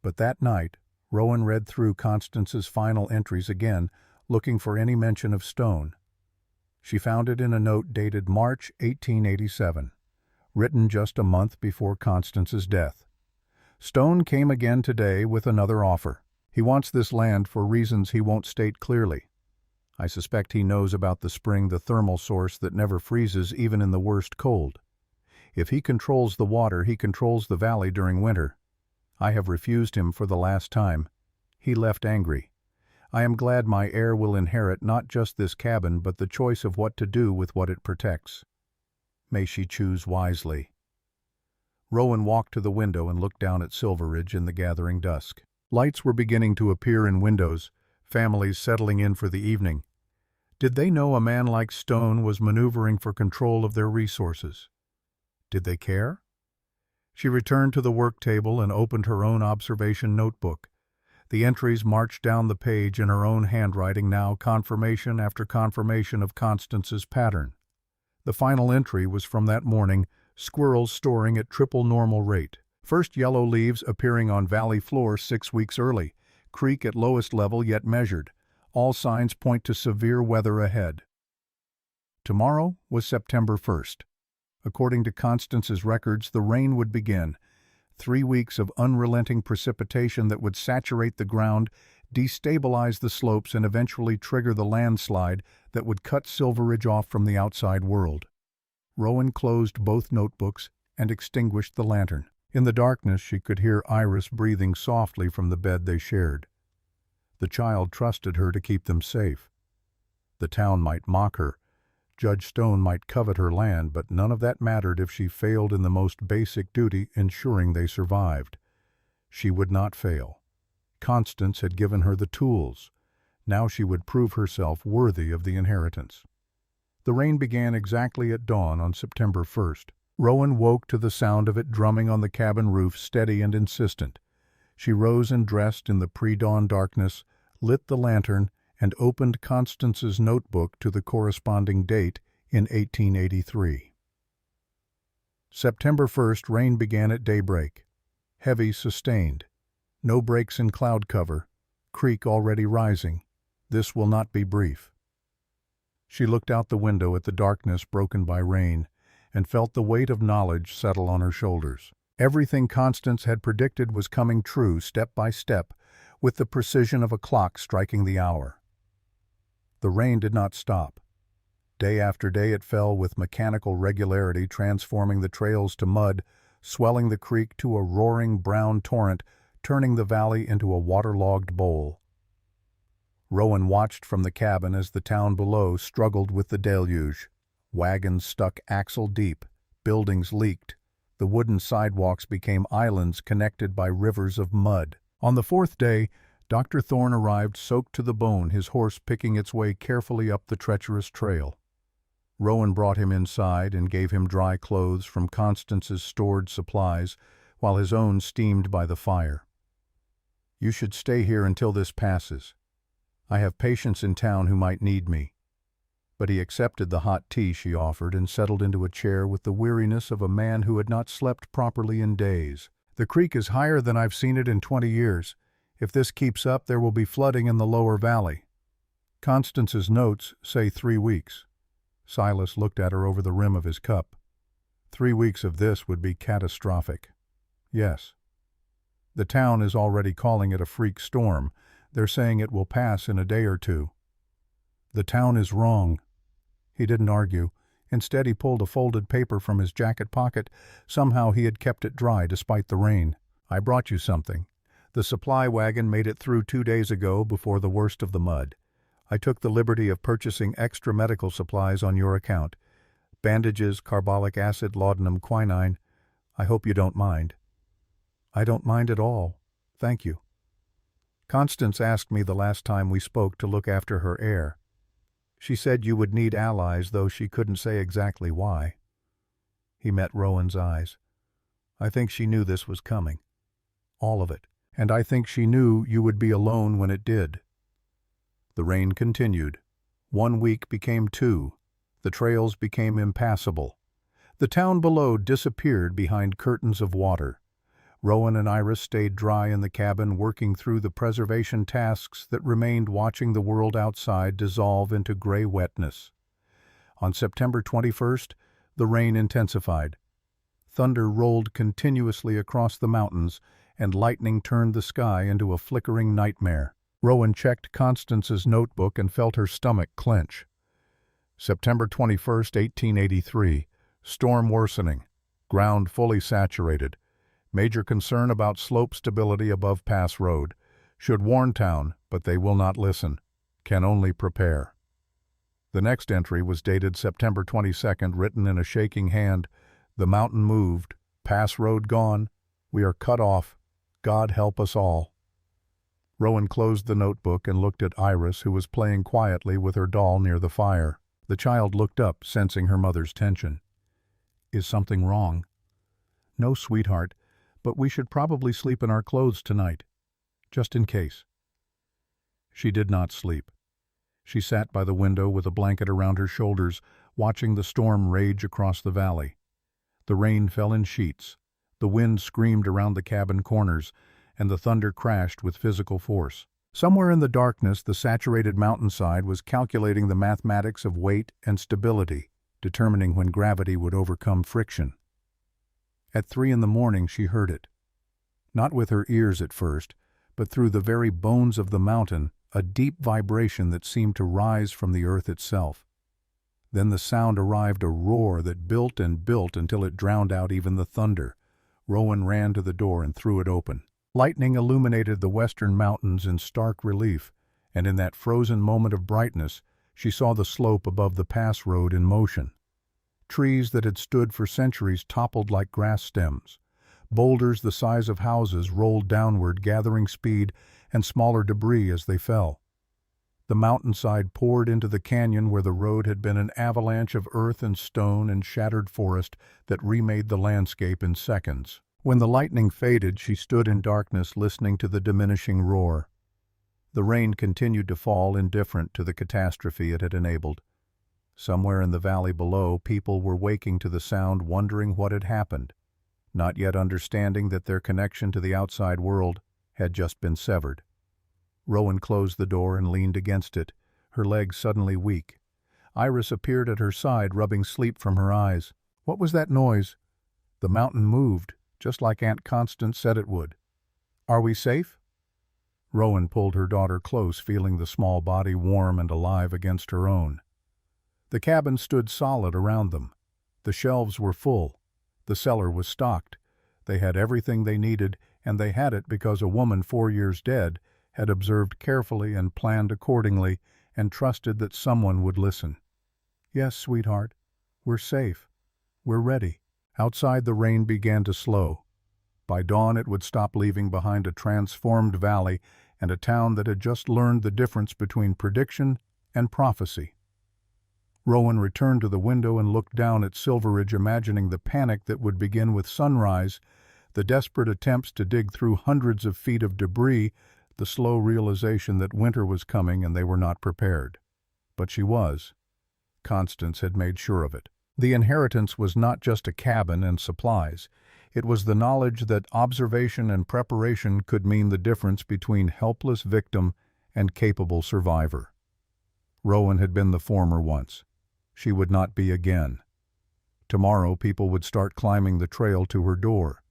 But that night, Rowan read through Constance's final entries again, looking for any mention of Stone. She found it in a note dated March 1887, written just a month before Constance's death. "Stone came again today with another offer. He wants this land for reasons he won't state clearly. I suspect he knows about the spring, the thermal source that never freezes even in the worst cold. If he controls the water, he controls the valley during winter. I have refused him for the last time. He left angry. I am glad my heir will inherit not just this cabin but the choice of what to do with what it protects. May she choose wisely." Rowan walked to the window and looked down at Silveridge in the gathering dusk. Lights were beginning to appear in windows, families settling in for the evening. Did they know a man like Stone was maneuvering for control of their resources? Did they care? She returned to the work table and opened her own observation notebook. The entries marched down the page in her own handwriting, now confirmation after confirmation of Constance's pattern. The final entry was from that morning: squirrels storing at triple normal rate. First yellow leaves appearing on valley floor 6 weeks early. Creek at lowest level yet measured. All signs point to severe weather ahead. Tomorrow was September 1st. According to Constance's records, the rain would begin. 3 weeks of unrelenting precipitation that would saturate the ground, destabilize the slopes, and eventually trigger the landslide that would cut Silveridge off from the outside world. Rowan closed both notebooks and extinguished the lantern. In the darkness, she could hear Iris breathing softly from the bed they shared. The child trusted her to keep them safe. The town might mock her. Judge Stone might covet her land, but none of that mattered if she failed in the most basic duty, ensuring they survived. She would not fail. Constance had given her the tools. Now she would prove herself worthy of the inheritance. The rain began exactly at dawn on September 1st. Rowan woke to the sound of it drumming on the cabin roof, steady and insistent. She rose and dressed in the pre-dawn darkness, lit the lantern, and opened Constance's notebook to the corresponding date in 1883. September 1st, rain began at daybreak. Heavy, sustained. No breaks in cloud cover. Creek already rising. This will not be brief. She looked out the window at the darkness broken by rain, and felt the weight of knowledge settle on her shoulders. Everything Constance had predicted was coming true, step by step, with the precision of a clock striking the hour. The rain did not stop. Day after day it fell with mechanical regularity, transforming the trails to mud, swelling the creek to a roaring brown torrent, turning the valley into a waterlogged bowl. Rowan watched from the cabin as the town below struggled with the deluge. Wagons stuck axle deep, buildings leaked. The wooden sidewalks became islands connected by rivers of mud. On the 4th day, Dr. Thorne arrived soaked to the bone, his horse picking its way carefully up the treacherous trail. Rowan brought him inside and gave him dry clothes from Constance's stored supplies, while his own steamed by the fire. "You should stay here until this passes. I have patients in town who might need me." But he accepted the hot tea she offered and settled into a chair with the weariness of a man who had not slept properly in days. "The creek is higher than I've seen it in 20 years. If this keeps up, there will be flooding in the lower valley. Constance's notes say 3 weeks. Silas looked at her over the rim of his cup. 3 weeks of this would be catastrophic. Yes. The town is already calling it a freak storm. They're saying it will pass in a day or two. The town is wrong. He didn't argue. Instead, he pulled a folded paper from his jacket pocket. Somehow he had kept it dry despite the rain. I brought you something. The supply wagon made it through 2 days ago before the worst of the mud. I took the liberty of purchasing extra medical supplies on your account. Bandages, carbolic acid, laudanum, quinine. I hope you don't mind. I don't mind at all. Thank you. Constance asked me the last time we spoke to look after her heir. She said you would need allies, though she couldn't say exactly why. He met Rowan's eyes. I think she knew this was coming. All of it. And I think she knew you would be alone when it did. The rain continued. 1 week became 2. The trails became impassable. The town below disappeared behind curtains of water. Rowan and Iris stayed dry in the cabin, working through the preservation tasks that remained, watching the world outside dissolve into gray wetness. On September 21st, the rain intensified. Thunder rolled continuously across the mountains, and lightning turned the sky into a flickering nightmare. Rowan checked Constance's notebook and felt her stomach clench. September 21st, 1883. Storm worsening. Ground fully saturated. Major concern about slope stability above Pass Road. Should warn town, but they will not listen. Can only prepare. The next entry was dated September 22nd, written in a shaking hand. The mountain moved. Pass Road gone. We are cut off. God help us all. Rowan closed the notebook and looked at Iris, who was playing quietly with her doll near the fire. The child looked up, sensing her mother's tension. Is something wrong? No, sweetheart, but we should probably sleep in our clothes tonight, just in case. She did not sleep. She sat by the window with a blanket around her shoulders, watching the storm rage across the valley. The rain fell in sheets, the wind screamed around the cabin corners, and the thunder crashed with physical force. Somewhere in the darkness, the saturated mountainside was calculating the mathematics of weight and stability, determining when gravity would overcome friction. At 3 in the morning she heard it. Not with her ears at first, but through the very bones of the mountain, a deep vibration that seemed to rise from the earth itself. Then the sound arrived, a roar that built and built until it drowned out even the thunder. Rowan ran to the door and threw it open. Lightning illuminated the western mountains in stark relief, and in that frozen moment of brightness, she saw the slope above the pass road in motion. Trees that had stood for centuries toppled like grass stems. Boulders the size of houses rolled downward, gathering speed and smaller debris as they fell. The mountainside poured into the canyon where the road had been, an avalanche of earth and stone and shattered forest that remade the landscape in seconds. When the lightning faded, she stood in darkness, listening to the diminishing roar. The rain continued to fall, indifferent to the catastrophe it had enabled. Somewhere in the valley below, people were waking to the sound, wondering what had happened, not yet understanding that their connection to the outside world had just been severed. Rowan closed the door and leaned against it, her legs suddenly weak. Iris appeared at her side, rubbing sleep from her eyes. What was that noise? The mountain moved, just like Aunt Constance said it would. Are we safe? Rowan pulled her daughter close, feeling the small body warm and alive against her own. The cabin stood solid around them. The shelves were full. The cellar was stocked. They had everything they needed, and they had it because a woman 4 years dead had observed carefully and planned accordingly and trusted that someone would listen. Yes, sweetheart, we're safe. We're ready. Outside, the rain began to slow. By dawn, it would stop, leaving behind a transformed valley and a town that had just learned the difference between prediction and prophecy. Rowan returned to the window and looked down at Silveridge, imagining the panic that would begin with sunrise, the desperate attempts to dig through hundreds of feet of debris, the slow realization that winter was coming and they were not prepared. But she was. Constance had made sure of it. The inheritance was not just a cabin and supplies. It was the knowledge that observation and preparation could mean the difference between helpless victim and capable survivor. Rowan had been the former once. She would not be again. Tomorrow people would start climbing the trail to her door.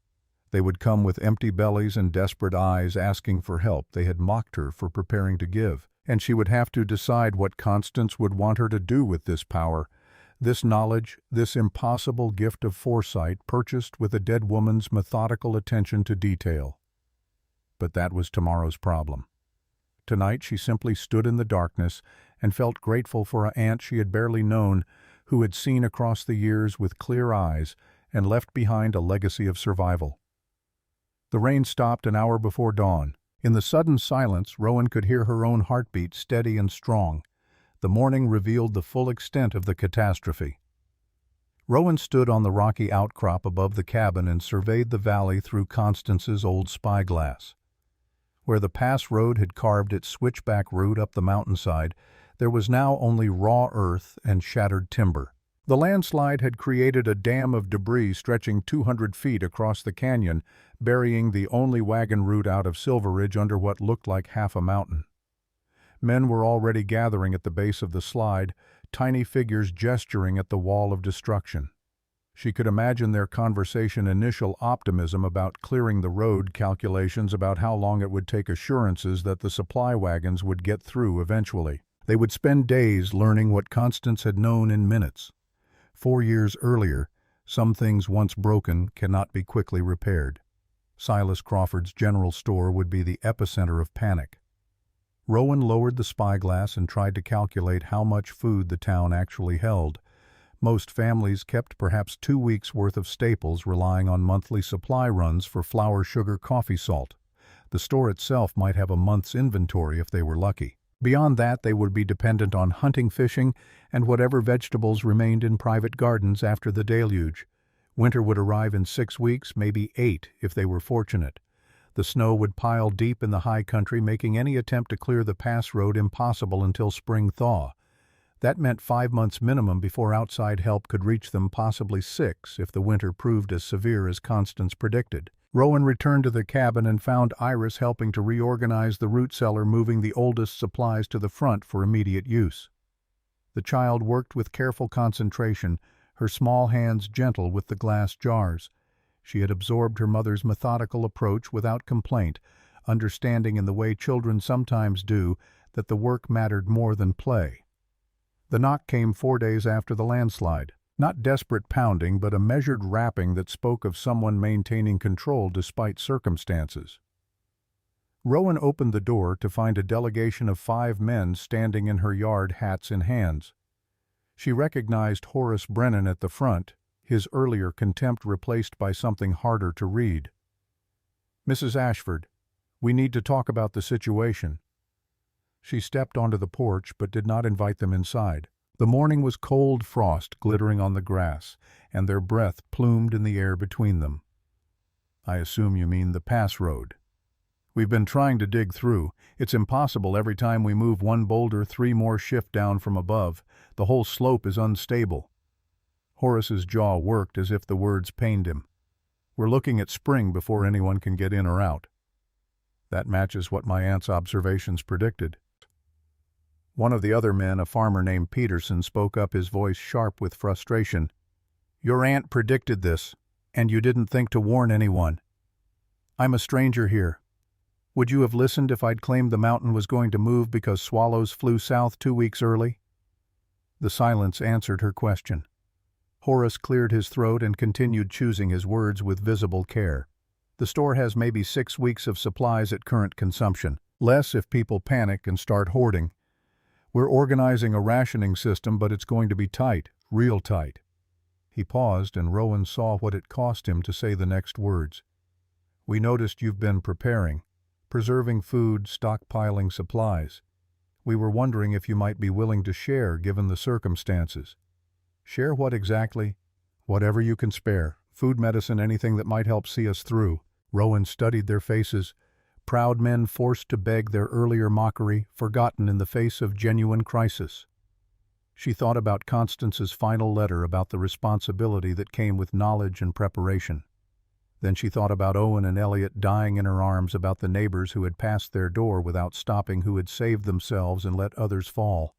They would come with empty bellies and desperate eyes, asking for help they had mocked her for preparing to give, and she would have to decide what Constance would want her to do with this power, this knowledge, this impossible gift of foresight purchased with a dead woman's methodical attention to detail. But that was tomorrow's problem. Tonight she simply stood in the darkness and felt grateful for an aunt she had barely known, who had seen across the years with clear eyes and left behind a legacy of survival. The rain stopped an hour before dawn. In the sudden silence, Rowan could hear her own heartbeat, steady and strong. The morning revealed the full extent of the catastrophe. Rowan stood on the rocky outcrop above the cabin and surveyed the valley through Constance's old spyglass. Where the pass road had carved its switchback route up the mountainside, there was now only raw earth and shattered timber. The landslide had created a dam of debris stretching 200 feet across the canyon, burying the only wagon route out of Silver Ridge under what looked like half a mountain. Men were already gathering at the base of the slide, tiny figures gesturing at the wall of destruction. She could imagine their conversation, initial optimism about clearing the road, calculations about how long it would take, assurances that the supply wagons would get through eventually. They would spend days learning what Constance had known in minutes. 4 years earlier, some things once broken cannot be quickly repaired. Silas Crawford's general store would be the epicenter of panic. Rowan lowered the spyglass and tried to calculate how much food the town actually held. Most families kept perhaps 2 weeks' worth of staples, relying on monthly supply runs for flour, sugar, coffee, salt. The store itself might have a month's inventory if they were lucky. Beyond that, they would be dependent on hunting, fishing, and whatever vegetables remained in private gardens after the deluge. Winter would arrive in 6 weeks, maybe 8 if they were fortunate. The snow would pile deep in the high country, making any attempt to clear the pass road impossible until spring thaw. That meant 5 months minimum before outside help could reach them, possibly 6 if the winter proved as severe as Constance predicted. Rowan returned to the cabin and found Iris helping to reorganize the root cellar, moving the oldest supplies to the front for immediate use. The child worked with careful concentration, her small hands gentle with the glass jars. She had absorbed her mother's methodical approach without complaint, understanding in the way children sometimes do that the work mattered more than play. The knock came 4 days after the landslide. Not desperate pounding, but a measured rapping that spoke of someone maintaining control despite circumstances. Rowan opened the door to find a delegation of 5 men standing in her yard, hats in hands. She recognized Horace Brennan at the front, his earlier contempt replaced by something harder to read. "Mrs. Ashford, we need to talk about the situation." She stepped onto the porch but did not invite them inside. The morning was cold frost glittering on the grass, and their breath plumed in the air between them. "I assume you mean the pass road. We've been trying to dig through. It's impossible. Every time we move one boulder, 3 more shift down from above. The whole slope is unstable." Horace's jaw worked as if the words pained him. "We're looking at spring before anyone can get in or out." "That matches what my aunt's observations predicted." One of the other men, a farmer named Peterson, spoke up, his voice sharp with frustration. "Your aunt predicted this, and you didn't think to warn anyone. I'm a stranger here. Would you have listened if I'd claimed the mountain was going to move because swallows flew south 2 weeks early?" The silence answered her question. Horace cleared his throat and continued choosing his words with visible care. "The store has maybe 6 weeks of supplies at current consumption. Less if people panic and start hoarding. We're organizing a rationing system, but it's going to be tight, real tight." He paused, and Rowan saw what it cost him to say the next words. "We noticed you've been preserving food, stockpiling supplies. We were wondering if you might be willing to share given the circumstances." "Share what exactly?" "Whatever you can spare. Food, medicine, anything that might help see us through." Rowan studied their faces. Proud men forced to beg their earlier mockery, forgotten in the face of genuine crisis. She thought about Constance's final letter, about the responsibility that came with knowledge and preparation. Then she thought about Owen and Elliot dying in her arms, about the neighbors who had passed their door without stopping, who had saved themselves and let others fall.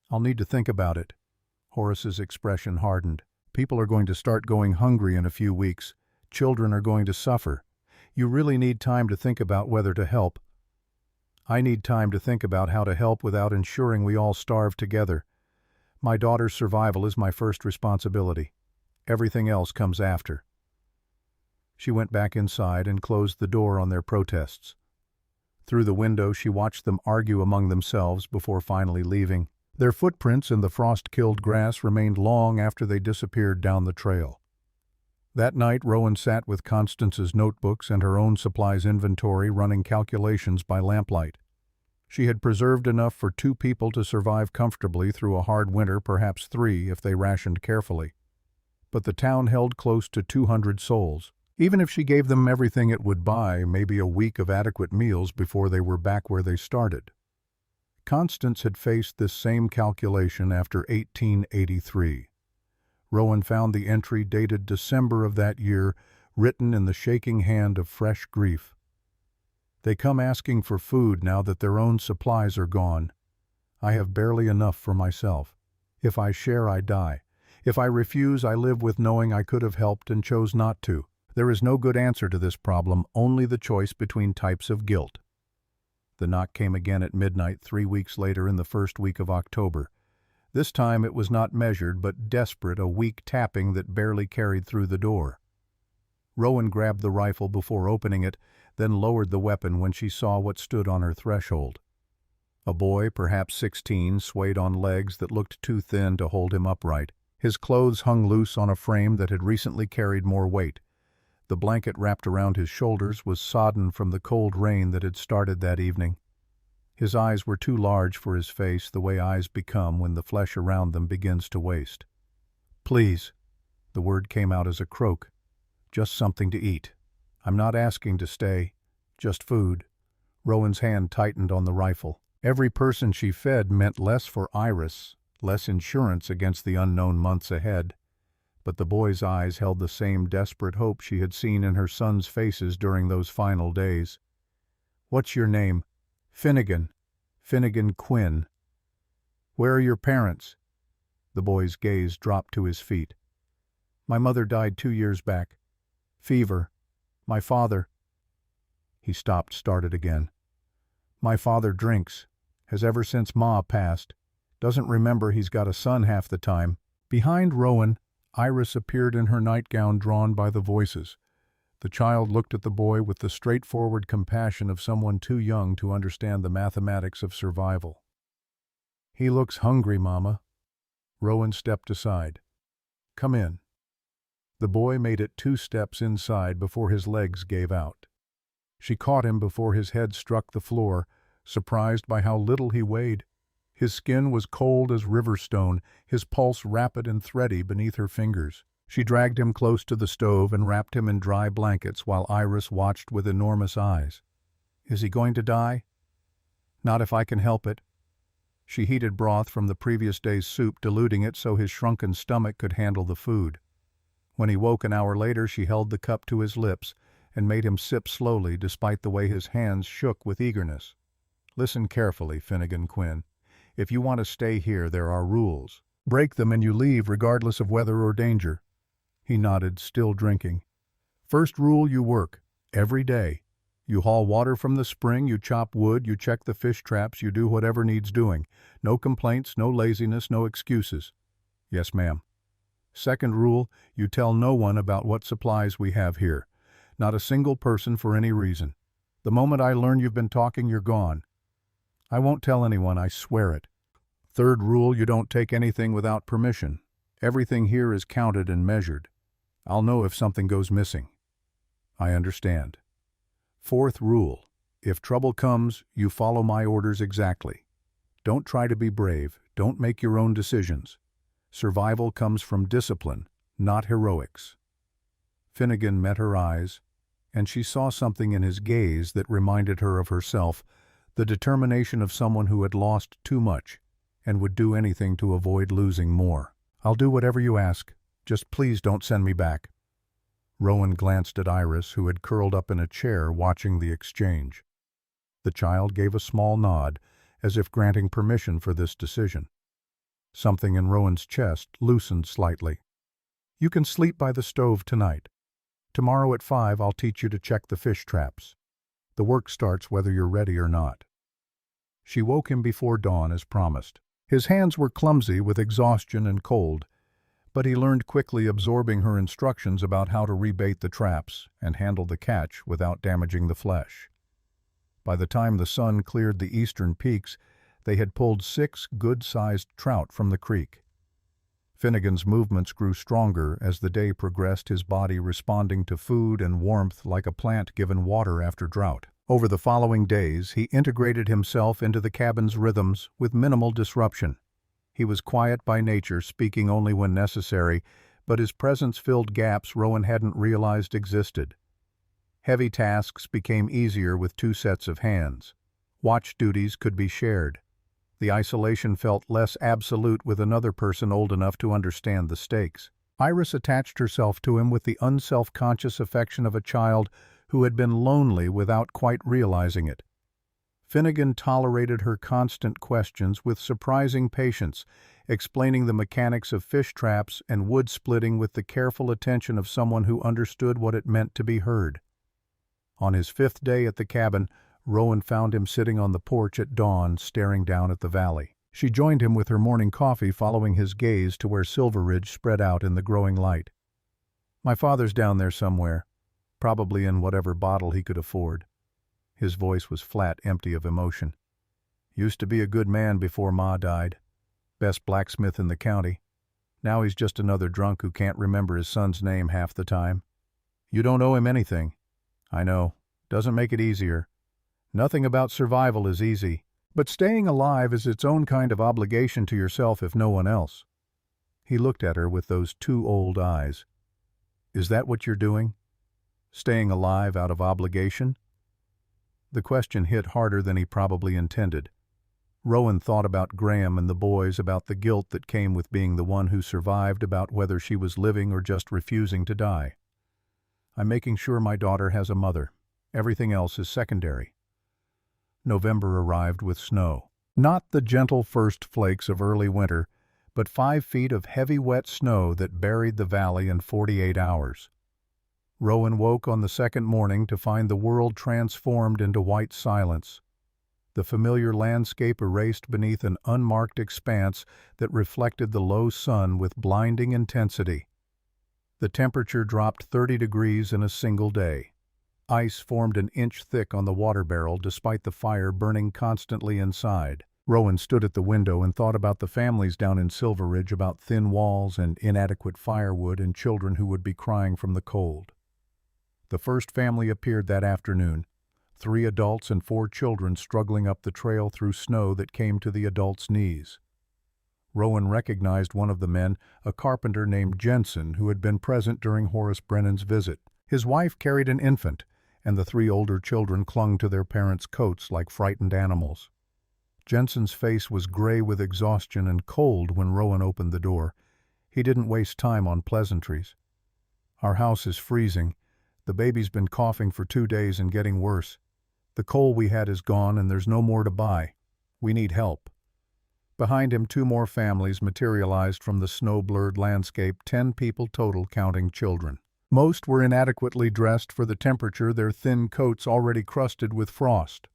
"I'll need to think about it." Horace's expression hardened. "People are going to start going hungry in a few weeks. Children are going to suffer. You really need time to think about whether to help." "I need time to think about how to help without ensuring we all starve together. My daughter's survival is my first responsibility. Everything else comes after." She went back inside and closed the door on their protests. Through the window she watched them argue among themselves before finally leaving. Their footprints in the frost-killed grass remained long after they disappeared down the trail. That night Rowan sat with Constance's notebooks and her own supplies inventory, running calculations by lamplight. She had preserved enough for 2 people to survive comfortably through a hard winter, perhaps 3 if they rationed carefully. But the town held close to 200 souls. Even if she gave them everything it would buy, maybe a week of adequate meals before they were back where they started. Constance had faced this same calculation after 1883. Rowan found the entry dated December of that year, written in the shaking hand of fresh grief. They come asking for food now that their own supplies are gone. I have barely enough for myself. If I share, I die. If I refuse, I live with knowing I could have helped and chose not to. There is no good answer to this problem, only the choice between types of guilt. The knock came again at midnight 3 weeks later in the first week of October. This time it was not measured but desperate, a weak tapping that barely carried through the door. Rowan grabbed the rifle before opening it, then lowered the weapon when she saw what stood on her threshold. A boy, perhaps 16, swayed on legs that looked too thin to hold him upright. His clothes hung loose on a frame that had recently carried more weight. The blanket wrapped around his shoulders was sodden from the cold rain that had started that evening. His eyes were too large for his face, the way eyes become when the flesh around them begins to waste. "Please." The word came out as a croak. "Just something to eat. I'm not asking to stay. Just food." Rowan's hand tightened on the rifle. Every person she fed meant less for Iris, less insurance against the unknown months ahead. But the boy's eyes held the same desperate hope she had seen in her son's faces during those final days. "What's your name?" "Finnegan. Finnegan Quinn." "Where are your parents?" The boy's gaze dropped to his feet. "My mother died 2 years back. Fever. My father—" He stopped, started again. "My father drinks. Has ever since Ma passed. Doesn't remember he's got a son half the time." Behind Rowan, Iris appeared in her nightgown drawn by the voices. The child looked at the boy with the straightforward compassion of someone too young to understand the mathematics of survival. "He looks hungry, Mama." Rowan stepped aside. "Come in." The boy made it 2 steps inside before his legs gave out. She caught him before his head struck the floor, surprised by how little he weighed. His skin was cold as river stone, his pulse rapid and thready beneath her fingers. She dragged him close to the stove and wrapped him in dry blankets while Iris watched with enormous eyes. "Is he going to die?" "Not if I can help it." She heated broth from the previous day's soup, diluting it so his shrunken stomach could handle the food. When he woke an hour later, she held the cup to his lips and made him sip slowly despite the way his hands shook with eagerness. "Listen carefully, Finnegan Quinn. If you want to stay here, there are rules. Break them and you leave regardless of weather or danger." He nodded, still drinking. "First rule, you work. Every day. You haul water from the spring, you chop wood, you check the fish traps, you do whatever needs doing. No complaints, no laziness, no excuses." "Yes, ma'am." "Second rule, you tell no one about what supplies we have here. Not a single person for any reason. The moment I learn you've been talking, you're gone." "I won't tell anyone, I swear it." Third rule, you don't take anything without permission. Everything here is counted and measured. I'll know if something goes missing." "I understand." Fourth rule, if trouble comes, you follow my orders exactly. Don't try to be brave, don't make your own decisions. Survival comes from discipline, not heroics. Finnegan met her eyes, and she saw something in his gaze that reminded her of herself, the determination of someone who had lost too much and would do anything to avoid losing more. "I'll do whatever you ask. Just please don't send me back." Rowan glanced at Iris, who had curled up in a chair watching the exchange. The child gave a small nod, as if granting permission for this decision. Something in Rowan's chest loosened slightly. "You can sleep by the stove tonight. Tomorrow at 5 I'll teach you to check the fish traps. The work starts whether you're ready or not." She woke him before dawn as promised. His hands were clumsy with exhaustion and cold, but he learned quickly, absorbing her instructions about how to rebait the traps and handle the catch without damaging the flesh. By the time the sun cleared the eastern peaks, they had pulled 6 good-sized trout from the creek. Finnegan's movements grew stronger as the day progressed, his body responding to food and warmth like a plant given water after drought. Over the following days, he integrated himself into the cabin's rhythms with minimal disruption. He was quiet by nature, speaking only when necessary, but his presence filled gaps Rowan hadn't realized existed. Heavy tasks became easier with 2 sets of hands. Watch duties could be shared. The isolation felt less absolute with another person old enough to understand the stakes. Iris attached herself to him with the unself-conscious affection of a child who had been lonely without quite realizing it. Finnegan tolerated her constant questions with surprising patience, explaining the mechanics of fish traps and wood splitting with the careful attention of someone who understood what it meant to be heard. On his 5th day at the cabin, Rowan found him sitting on the porch at dawn, staring down at the valley. She joined him with her morning coffee, following his gaze to where Silver Ridge spread out in the growing light. "My father's down there somewhere, probably in whatever bottle he could afford." His voice was flat, empty of emotion. "Used to be a good man before Ma died. Best blacksmith in the county. Now he's just another drunk who can't remember his son's name half the time. You don't owe him anything." "I know. Doesn't make it easier. Nothing about survival is easy. But staying alive is its own kind of obligation to yourself if no one else." He looked at her with those two old eyes. "Is that what you're doing? Staying alive out of obligation?" The question hit harder than he probably intended. Rowan thought about Graham and the boys, about the guilt that came with being the one who survived, about whether she was living or just refusing to die. "I'm making sure my daughter has a mother. Everything else is secondary." November arrived with snow. Not the gentle first flakes of early winter, but 5 feet of heavy wet snow that buried the valley in 48 hours. Rowan woke on the second morning to find the world transformed into white silence, the familiar landscape erased beneath an unmarked expanse that reflected the low sun with blinding intensity. The temperature dropped 30 degrees in a single day. Ice formed an inch thick on the water barrel despite the fire burning constantly inside. Rowan stood at the window and thought about the families down in Silver Ridge, about thin walls and inadequate firewood and children who would be crying from the cold. The first family appeared that afternoon, 3 adults and 4 children struggling up the trail through snow that came to the adults' knees. Rowan recognized one of the men, a carpenter named Jensen, who had been present during Horace Brennan's visit. His wife carried an infant, and the 3 older children clung to their parents' coats like frightened animals. Jensen's face was gray with exhaustion and cold when Rowan opened the door. He didn't waste time on pleasantries. "Our house is freezing. The baby's been coughing for 2 days and getting worse. The coal we had is gone and there's no more to buy. We need help." Behind him, 2 more families materialized from the snow-blurred landscape, 10 people total, counting children. Most were inadequately dressed for the temperature, their thin coats already crusted with frost.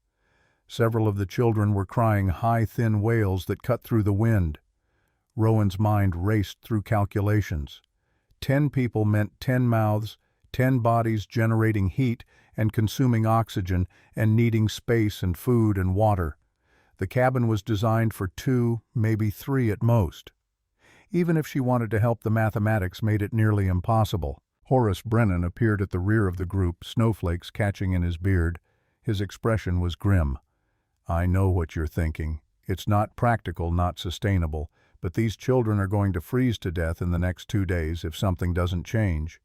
Several of the children were crying high, thin wails that cut through the wind. Rowan's mind raced through calculations. 10 people meant 10 mouths, 10 bodies generating heat and consuming oxygen and needing space and food and water. The cabin was designed for 2, maybe 3 at most. Even if she wanted to help, the mathematics made it nearly impossible. Horace Brennan appeared at the rear of the group, snowflakes catching in his beard. His expression was grim. "I know what you're thinking. It's not practical, not sustainable, but these children are going to freeze to death in the next 2 days if something doesn't change."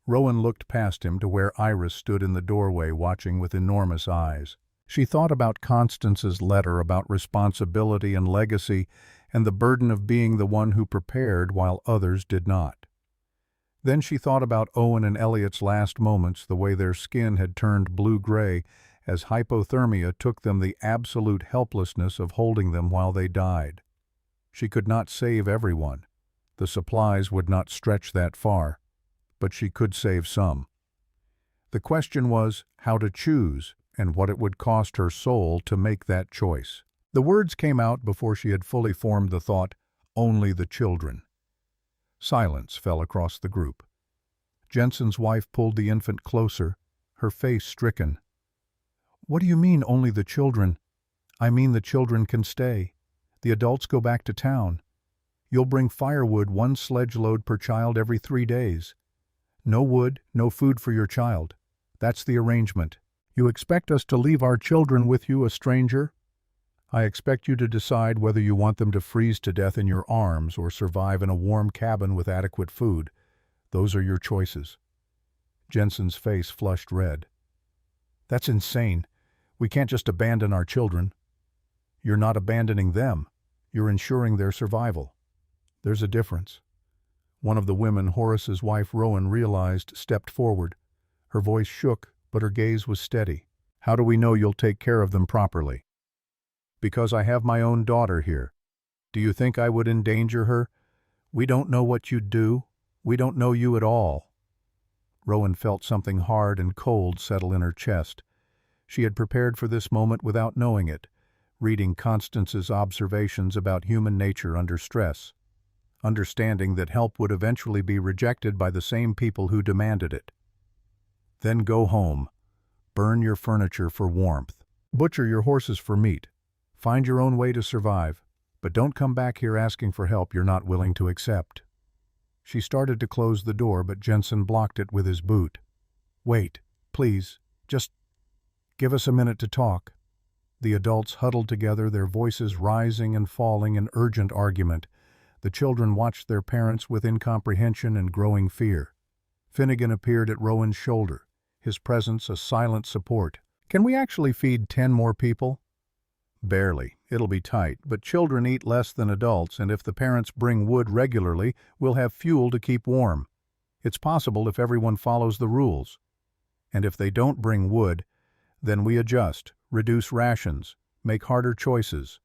Rowan looked past him to where Iris stood in the doorway, watching with enormous eyes. She thought about Constance's letter about responsibility and legacy and the burden of being the one who prepared while others did not. Then she thought about Owen and Elliot's last moments, the way their skin had turned blue-gray as hypothermia took them, the absolute helplessness of holding them while they died. She could not save everyone. The supplies would not stretch that far, but she could save some. The question was how to choose and what it would cost her soul to make that choice. The words came out before she had fully formed the thought, "Only the children." Silence fell across the group. Jensen's wife pulled the infant closer, her face stricken. "What do you mean, only the children?" "I mean the children can stay. The adults go back to town. You'll bring firewood, 1 sledge load per child every 3 days. No wood, no food for your child. That's the arrangement. You expect us to leave our children with you, a stranger?" "I expect you to decide whether you want them to freeze to death in your arms or survive in a warm cabin with adequate food. Those are your choices." Jensen's face flushed red. "That's insane. We can't just abandon our children." "You're not abandoning them. You're ensuring their survival. There's a difference. One of the women Horace's wife Rowan realized stepped forward. Her voice shook, but her gaze was steady. "How do we know you'll take care of them properly?" "Because I have my own daughter here. Do you think I would endanger her? We don't know what you'd do. We don't know you at all." Rowan felt something hard and cold settle in her chest. She had prepared for this moment without knowing it, reading Constance's observations about human nature under stress, understanding that help would eventually be rejected by the same people who demanded it. "Then go home. Burn your furniture for warmth. Butcher your horses for meat. Find your own way to survive, but don't come back here asking for help you're not willing to accept." She started to close the door, but Jensen blocked it with his boot. "Wait, please, just give us a minute to talk." The adults huddled together, their voices rising and falling in urgent argument. The children watched their parents with incomprehension and growing fear. Finnegan appeared at Rowan's shoulder, his presence a silent support. "Can we actually feed 10 more people?" "Barely. It'll be tight, but children eat less than adults, and if the parents bring wood regularly, we'll have fuel to keep warm. It's possible if everyone follows the rules. And if they don't bring wood, then we adjust, reduce rations, make harder choices."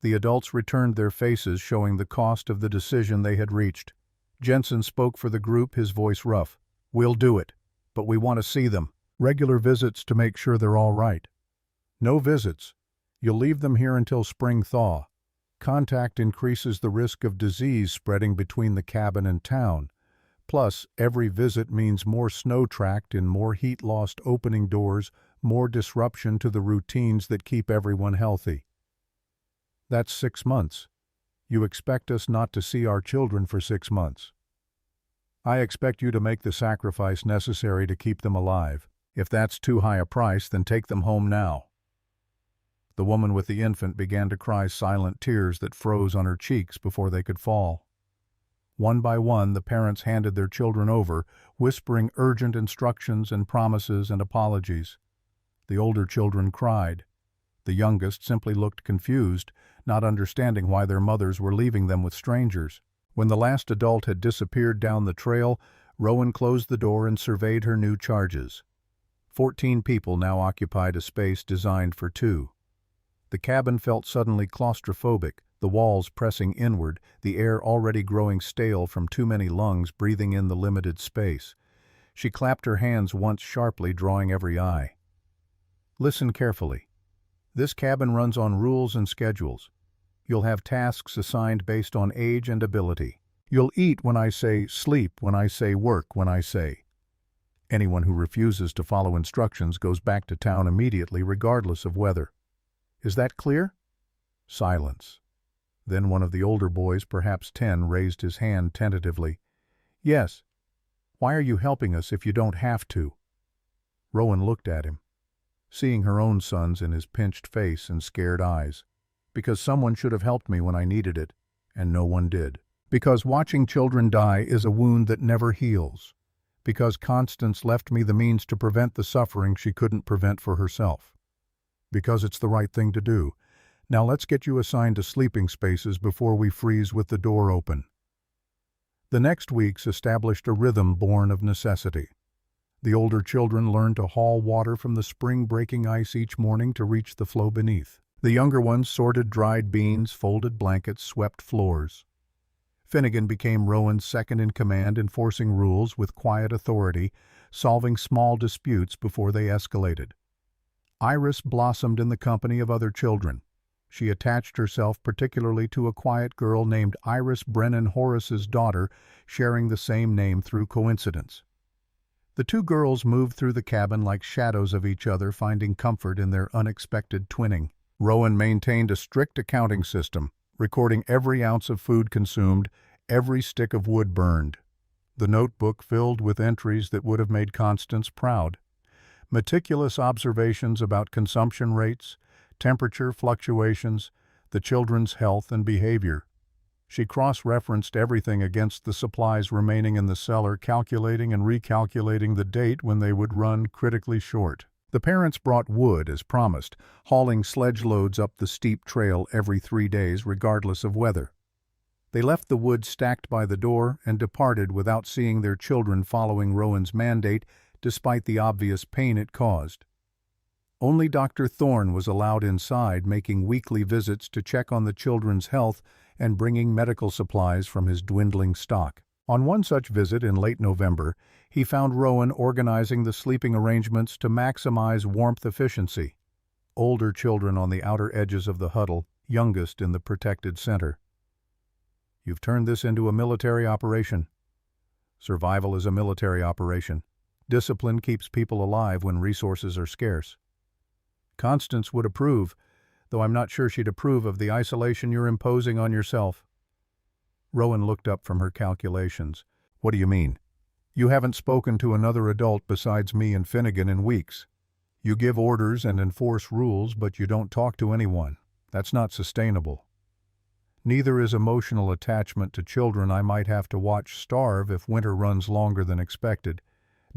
The adults returned their faces, showing the cost of the decision they had reached. Jensen spoke for the group, his voice rough. "We'll do it, but we want to see them. Regular visits to make sure they're all right." "No visits. You'll leave them here until spring thaw. Contact increases the risk of disease spreading between the cabin and town. Plus, every visit means more snow tracked in more heat-lost opening doors, more disruption to the routines that keep everyone healthy." "That's 6 months. You expect us not to see our children for 6 months. I expect you to make the sacrifice necessary to keep them alive. If that's too high a price, then take them home now." The woman with the infant began to cry silent tears that froze on her cheeks before they could fall. One by one, the parents handed their children over, whispering urgent instructions and promises and apologies. The older children cried. The youngest simply looked confused, not understanding why their mothers were leaving them with strangers. When the last adult had disappeared down the trail, Rowan closed the door and surveyed her new charges. 14 people now occupied a space designed for 2. The cabin felt suddenly claustrophobic, the walls pressing inward, the air already growing stale from too many lungs breathing in the limited space. She clapped her hands once sharply, drawing every eye. "Listen carefully. This cabin runs on rules and schedules. You'll have tasks assigned based on age and ability. You'll eat when I say, sleep when I say, work when I say. Anyone who refuses to follow instructions goes back to town immediately, regardless of weather. Is that clear?" Silence. Then one of the older boys, perhaps 10, raised his hand tentatively. "Yes. Why are you helping us if you don't have to?" Rowan looked at him, seeing her own sons in his pinched face and scared eyes. "Because someone should have helped me when I needed it, and no one did. Because watching children die is a wound that never heals. Because Constance left me the means to prevent the suffering she couldn't prevent for herself. Because it's the right thing to do. Now let's get you assigned to sleeping spaces before we freeze with the door open." The next weeks established a rhythm born of necessity. The older children learned to haul water from the spring-breaking ice each morning to reach the floe beneath. The younger ones sorted dried beans, folded blankets, swept floors. Finnegan became Rowan's second-in-command, enforcing rules with quiet authority, solving small disputes before they escalated. Iris blossomed in the company of other children. She attached herself particularly to a quiet girl named Iris Brennan, Horace's daughter, sharing the same name through coincidence. The 2 girls moved through the cabin like shadows of each other, finding comfort in their unexpected twinning. Rowan maintained a strict accounting system, recording every ounce of food consumed, every stick of wood burned. The notebook filled with entries that would have made Constance proud. Meticulous observations about consumption rates, temperature fluctuations, the children's health and behavior. She cross-referenced everything against the supplies remaining in the cellar, calculating and recalculating the date when they would run critically short. The parents brought wood, as promised, hauling sledge loads up the steep trail every 3 days, regardless of weather. They left the wood stacked by the door and departed without seeing their children, following Rowan's mandate despite the obvious pain it caused. Only Dr. Thorne was allowed inside, making weekly visits to check on the children's health and bringing medical supplies from his dwindling stock. On one such visit in late November, he found Rowan organizing the sleeping arrangements to maximize warmth efficiency. Older children on the outer edges of the huddle, youngest in the protected center. "You've turned this into a military operation." "Survival is a military operation. Discipline keeps people alive when resources are scarce." "Constance would approve, though I'm not sure she'd approve of the isolation you're imposing on yourself." Rowan looked up from her calculations. "What do you mean?" "You haven't spoken to another adult besides me and Finnegan in weeks. You give orders and enforce rules, but you don't talk to anyone. That's not sustainable. Neither is emotional attachment to children I might have to watch starve if winter runs longer than expected.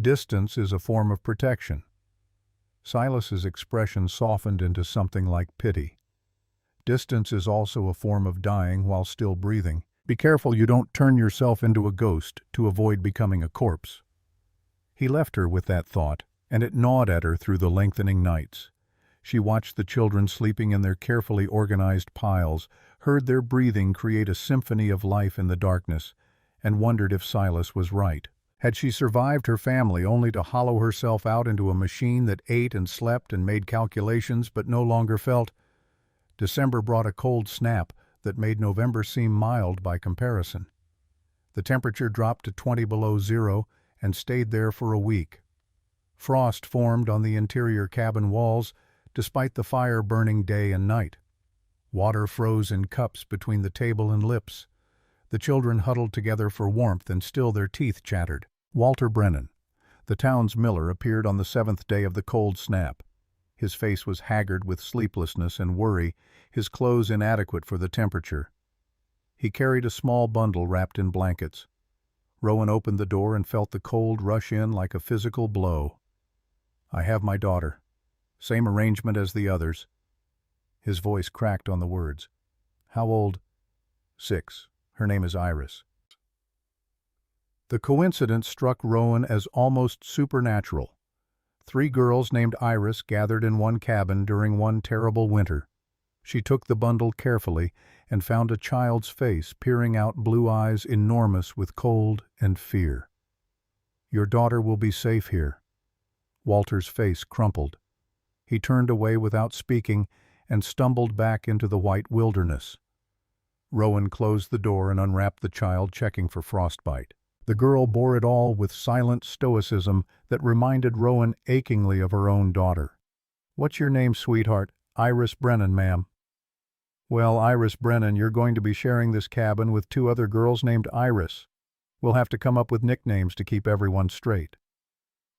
Distance is a form of protection." Silas's expression softened into something like pity. "Distance is also a form of dying while still breathing. Be careful you don't turn yourself into a ghost to avoid becoming a corpse." He left her with that thought, and it gnawed at her through the lengthening nights. She watched the children sleeping in their carefully organized piles, heard their breathing create a symphony of life in the darkness, and wondered if Silas was right. Had she survived her family only to hollow herself out into a machine that ate and slept and made calculations but no longer felt? December brought a cold snap that made November seem mild by comparison. The temperature dropped to 20 below zero and stayed there for a week. Frost formed on the interior cabin walls, despite the fire burning day and night. Water froze in cups between the table and lips. The children huddled together for warmth, and still their teeth chattered. Walter Brennan, the town's miller, appeared on the 7th day of the cold snap. His face was haggard with sleeplessness and worry, his clothes inadequate for the temperature. He carried a small bundle wrapped in blankets. Rowan opened the door and felt the cold rush in like a physical blow. "I have my daughter. Same arrangement as the others." His voice cracked on the words. "How old?" "6. Her name is Iris." The coincidence struck Rowan as almost supernatural. 3 girls named Iris gathered in one cabin during one terrible winter. She took the bundle carefully and found a child's face peering out, blue eyes enormous with cold and fear. "Your daughter will be safe here." Walter's face crumpled. He turned away without speaking and stumbled back into the white wilderness. Rowan closed the door and unwrapped the child, checking for frostbite. The girl bore it all with silent stoicism that reminded Rowan achingly of her own daughter. "What's your name, sweetheart?" "Iris Brennan, ma'am." "Well, Iris Brennan, you're going to be sharing this cabin with 2 other girls named Iris. We'll have to come up with nicknames to keep everyone straight."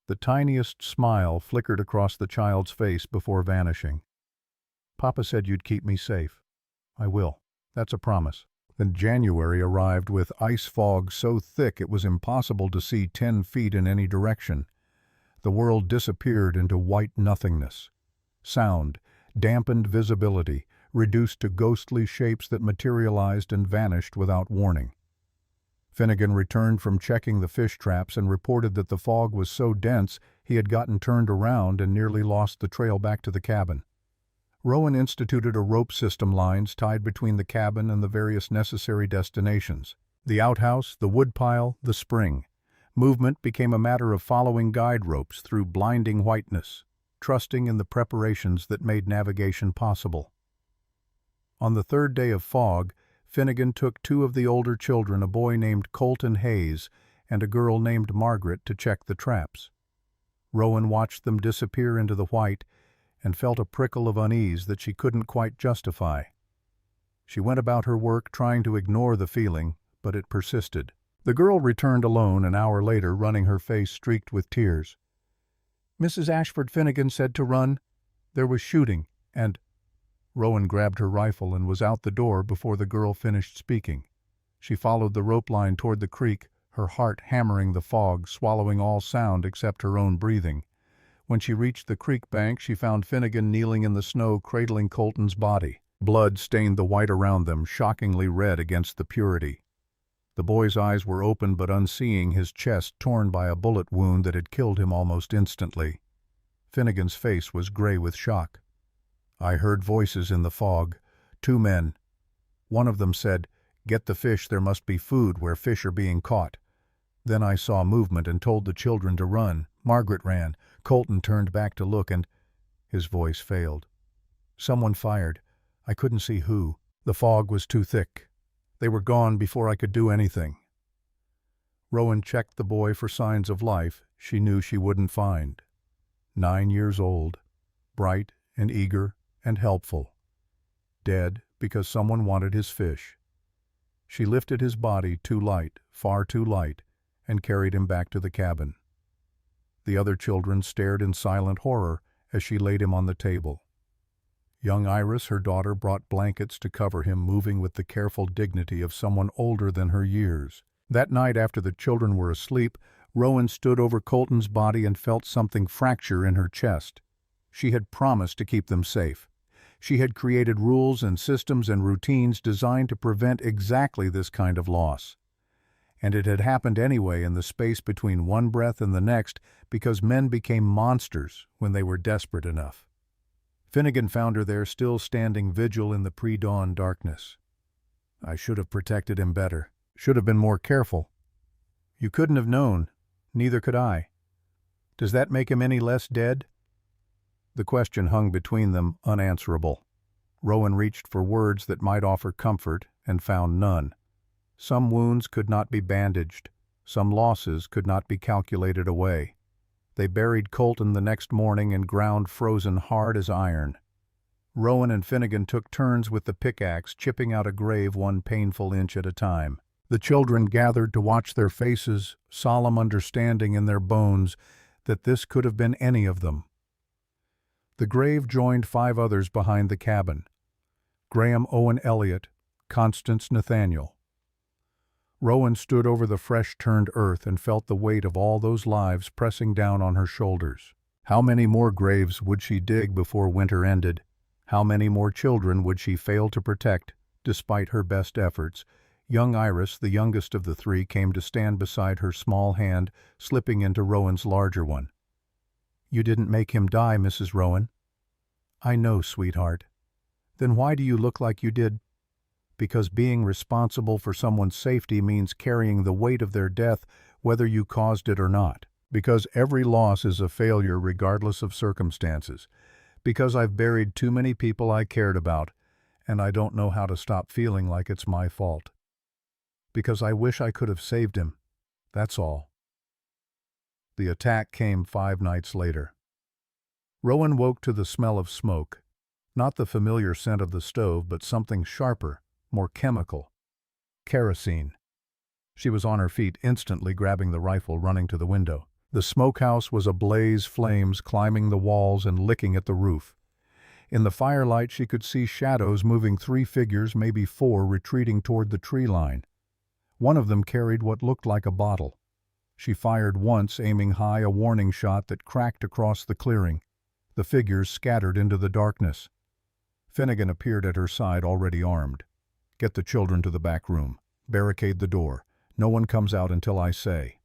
The tiniest smile flickered across the child's face before vanishing. "Papa said you'd keep me safe." "I will. That's a promise." Then January arrived with ice fog so thick it was impossible to see 10 feet in any direction. The world disappeared into white nothingness. Sound, dampened visibility, reduced to ghostly shapes that materialized and vanished without warning. Finnegan returned from checking the fish traps and reported that the fog was so dense he had gotten turned around and nearly lost the trail back to the cabin. Rowan instituted a rope system, lines tied between the cabin and the various necessary destinations. The outhouse, the woodpile, the spring. Movement became a matter of following guide ropes through blinding whiteness, trusting in the preparations that made navigation possible. On the 3rd day of fog, Finnegan took 2 of the older children, a boy named Colton Hayes and a girl named Margaret, to check the traps. Rowan watched them disappear into the white and felt a prickle of unease that she couldn't quite justify. She went about her work trying to ignore the feeling, but it persisted. The girl returned alone an hour later, running her face streaked with tears. "Mrs. Ashford Finnegan said to run. There was shooting, and—" Rowan grabbed her rifle and was out the door before the girl finished speaking. She followed the rope line toward the creek, her heart hammering the fog, swallowing all sound except her own breathing. When she reached the creek bank, she found Finnegan kneeling in the snow, cradling Colton's body. Blood stained the white around them, shockingly red against the purity. The boy's eyes were open but unseeing, his chest torn by a bullet wound that had killed him almost instantly. Finnegan's face was gray with shock. I heard voices in the fog. 2 men. One of them said, "Get the fish, there must be food where fish are being caught." Then I saw movement and told the children to run. Margaret ran. Colton turned back to look and his voice failed. Someone fired. I couldn't see who. The fog was too thick. They were gone before I could do anything. Rowan checked the boy for signs of life she knew she wouldn't find. 9 years old, bright and eager and helpful. Dead because someone wanted his fish. She lifted his body, too light, far too light, and carried him back to the cabin. The other children stared in silent horror as she laid him on the table. Young Iris, her daughter, brought blankets to cover him, moving with the careful dignity of someone older than her years. That night, after the children were asleep, Rowan stood over Colton's body and felt something fracture in her chest. She had promised to keep them safe. She had created rules and systems and routines designed to prevent exactly this kind of loss. And it had happened anyway in the space between one breath and the next because men became monsters when they were desperate enough. Finnegan found her there, still standing vigil in the pre-dawn darkness. I should have protected him better. Should have been more careful. You couldn't have known. Neither could I. Does that make him any less dead? The question hung between them, unanswerable. Rowan reached for words that might offer comfort and found none. Some wounds could not be bandaged. Some losses could not be calculated away. They buried Colton the next morning in ground frozen hard as iron. Rowan and Finnegan took turns with the pickaxe, chipping out a grave 1 painful inch at a time. The children gathered to watch their faces, solemn understanding in their bones that this could have been any of them. The grave joined 5 others behind the cabin. Graham Owen Elliott, Constance Nathaniel. Rowan stood over the fresh-turned earth and felt the weight of all those lives pressing down on her shoulders. How many more graves would she dig before winter ended? How many more children would she fail to protect, despite her best efforts? Young Iris, the youngest of the 3, came to stand beside her small hand, slipping into Rowan's larger one. "You didn't make him die, Mrs. Rowan." "I know, sweetheart." "Then why do you look like you did?" "Because being responsible for someone's safety means carrying the weight of their death, whether you caused it or not. Because every loss is a failure regardless of circumstances. Because I've buried too many people I cared about, and I don't know how to stop feeling like it's my fault. Because I wish I could have saved him. That's all." The attack came 5 nights later. Rowan woke to the smell of smoke. Not the familiar scent of the stove, but something sharper, more chemical. Kerosene. She was on her feet, instantly grabbing the rifle, running to the window. The smokehouse was ablaze, flames climbing the walls and licking at the roof. In the firelight she could see shadows moving, 3 figures, maybe 4, retreating toward the tree line. One of them carried what looked like a bottle. She fired once, aiming high, a warning shot that cracked across the clearing. The figures scattered into the darkness. Finnegan appeared at her side, already armed. "Get the children to the back room. Barricade the door. No one comes out until I say."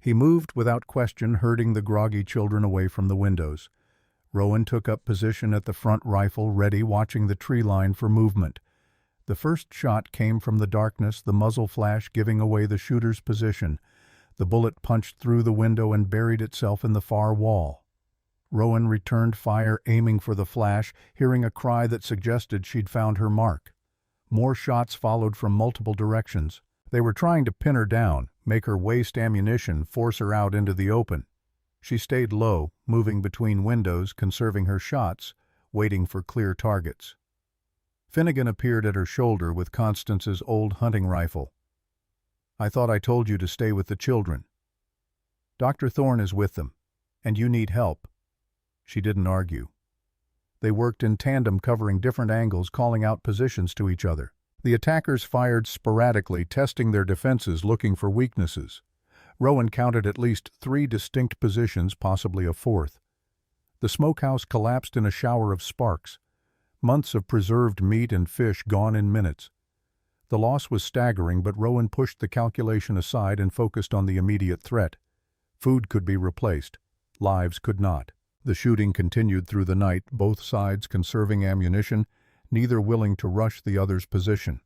He moved without question, herding the groggy children away from the windows. Rowan took up position at the front, rifle ready, watching the tree line for movement. The first shot came from the darkness, the muzzle flash giving away the shooter's position. The bullet punched through the window and buried itself in the far wall. Rowan returned fire, aiming for the flash, hearing a cry that suggested she'd found her mark. More shots followed from multiple directions. They were trying to pin her down, make her waste ammunition, force her out into the open. She stayed low, moving between windows, conserving her shots, waiting for clear targets. Finnegan appeared at her shoulder with Constance's old hunting rifle. "I thought I told you to stay with the children. Dr. Thorne is with them, and you need help." She didn't argue. They worked in tandem, covering different angles, calling out positions to each other. The attackers fired sporadically, testing their defenses, looking for weaknesses. Rowan counted at least 3 distinct positions, possibly a 4th. The smokehouse collapsed in a shower of sparks. Months of preserved meat and fish gone in minutes. The loss was staggering, but Rowan pushed the calculation aside and focused on the immediate threat. Food could be replaced. Lives could not. The shooting continued through the night, both sides conserving ammunition, neither willing to rush the other's position.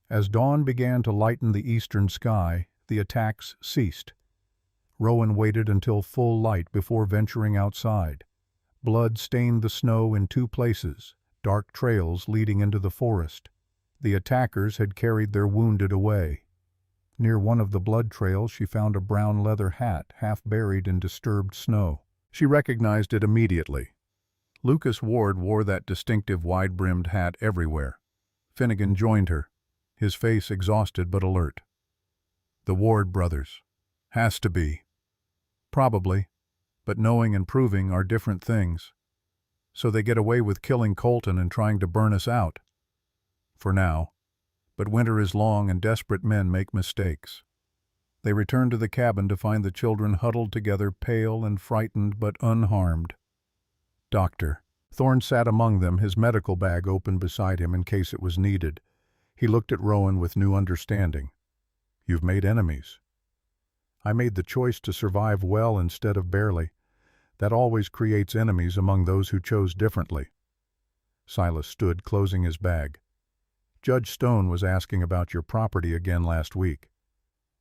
As dawn began to lighten the eastern sky, the attacks ceased. Rowan waited until full light before venturing outside. Blood stained the snow in 2 places, dark trails leading into the forest. The attackers had carried their wounded away. Near one of the blood trails she found a brown leather hat half buried in disturbed snow. She recognized it immediately. Lucas Ward wore that distinctive wide-brimmed hat everywhere. Finnegan joined her, his face exhausted but alert. The Ward brothers. Has to be. Probably, but knowing and proving are different things. So they get away with killing Colton and trying to burn us out. For now. But winter is long and desperate men make mistakes. They returned to the cabin to find the children huddled together, pale and frightened but unharmed. Doctor. Thorne sat among them, his medical bag open beside him in case it was needed. He looked at Rowan with new understanding. You've made enemies. I made the choice to survive well instead of barely. That always creates enemies among those who chose differently. Silas stood, closing his bag. Judge Stone was asking about your property again last week,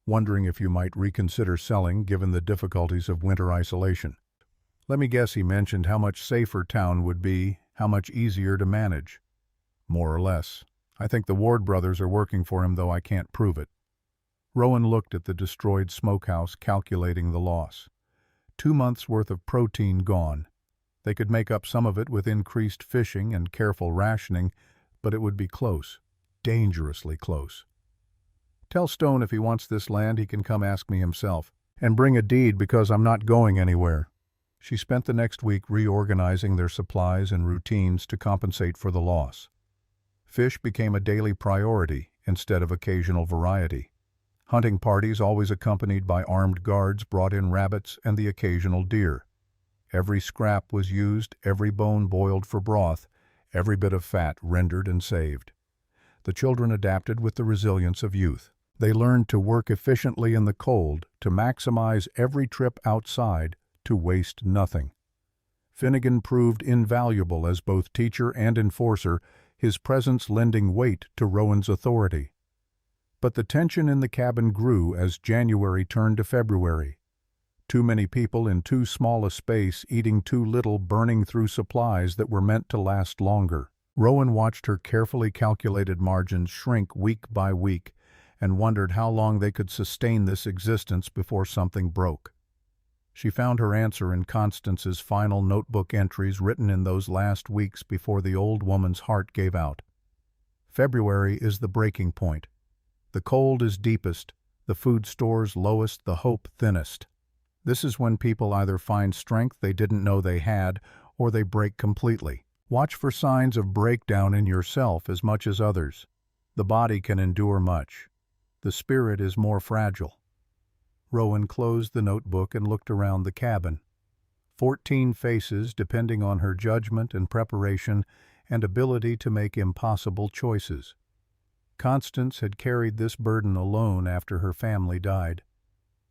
wondering if you might reconsider selling given the difficulties of winter isolation. Let me guess he mentioned how much safer town would be, how much easier to manage. More or less. I think the Ward brothers are working for him, though I can't prove it. Rowan looked at the destroyed smokehouse, calculating the loss. 2 months' worth of protein gone. They could make up some of it with increased fishing and careful rationing, but it would be close. Dangerously close. Tell Stone if he wants this land he can come ask me himself. And bring a deed because I'm not going anywhere. She spent the next week reorganizing their supplies and routines to compensate for the loss. Fish became a daily priority instead of occasional variety. Hunting parties, always accompanied by armed guards, brought in rabbits and the occasional deer. Every scrap was used, every bone boiled for broth, every bit of fat rendered and saved. The children adapted with the resilience of youth. They learned to work efficiently in the cold, to maximize every trip outside, to waste nothing. Finnegan proved invaluable as both teacher and enforcer, his presence lending weight to Rowan's authority. But the tension in the cabin grew as January turned to February. Too many people in too small a space, eating too little, burning through supplies that were meant to last longer. Rowan watched her carefully calculated margins shrink week by week and wondered how long they could sustain this existence before something broke. She found her answer in Constance's final notebook entries written in those last weeks before the old woman's heart gave out. February is the breaking point. The cold is deepest, the food stores lowest, the hope thinnest. This is when people either find strength they didn't know they had, or they break completely. Watch for signs of breakdown in yourself as much as others. The body can endure much. The spirit is more fragile. Rowan closed the notebook and looked around the cabin. 14 faces, depending on her judgment and preparation and ability to make impossible choices. Constance had carried this burden alone after her family died.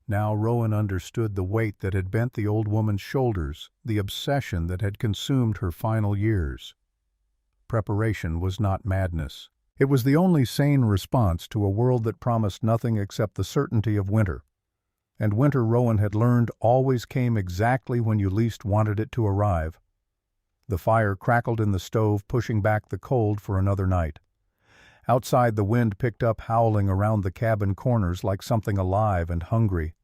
Now Rowan understood the weight that had bent the old woman's shoulders, the obsession that had consumed her final years. Preparation was not madness. It was the only sane response to a world that promised nothing except the certainty of winter. And winter, Rowan had learned, always came exactly when you least wanted it to arrive. The fire crackled in the stove, pushing back the cold for another night. Outside, the wind picked up, howling around the cabin corners like something alive and hungry.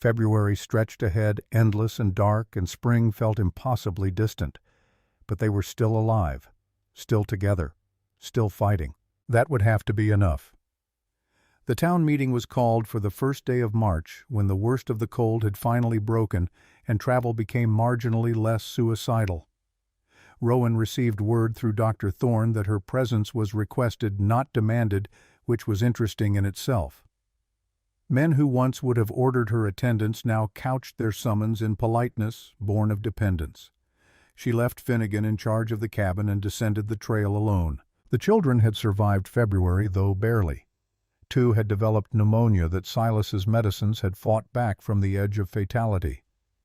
February stretched ahead, endless and dark, and spring felt impossibly distant. But they were still alive, still together, still fighting. That would have to be enough. The town meeting was called for the first day of March, when the worst of the cold had finally broken and travel became marginally less suicidal. Rowan received word through Dr. Thorne that her presence was requested, not demanded, which was interesting in itself. Men who once would have ordered her attendance now couched their summons in politeness born of dependence. She left Finnegan in charge of the cabin and descended the trail alone. The children had survived February, though barely. 2 had developed pneumonia that Silas's medicines had fought back from the edge of fatality.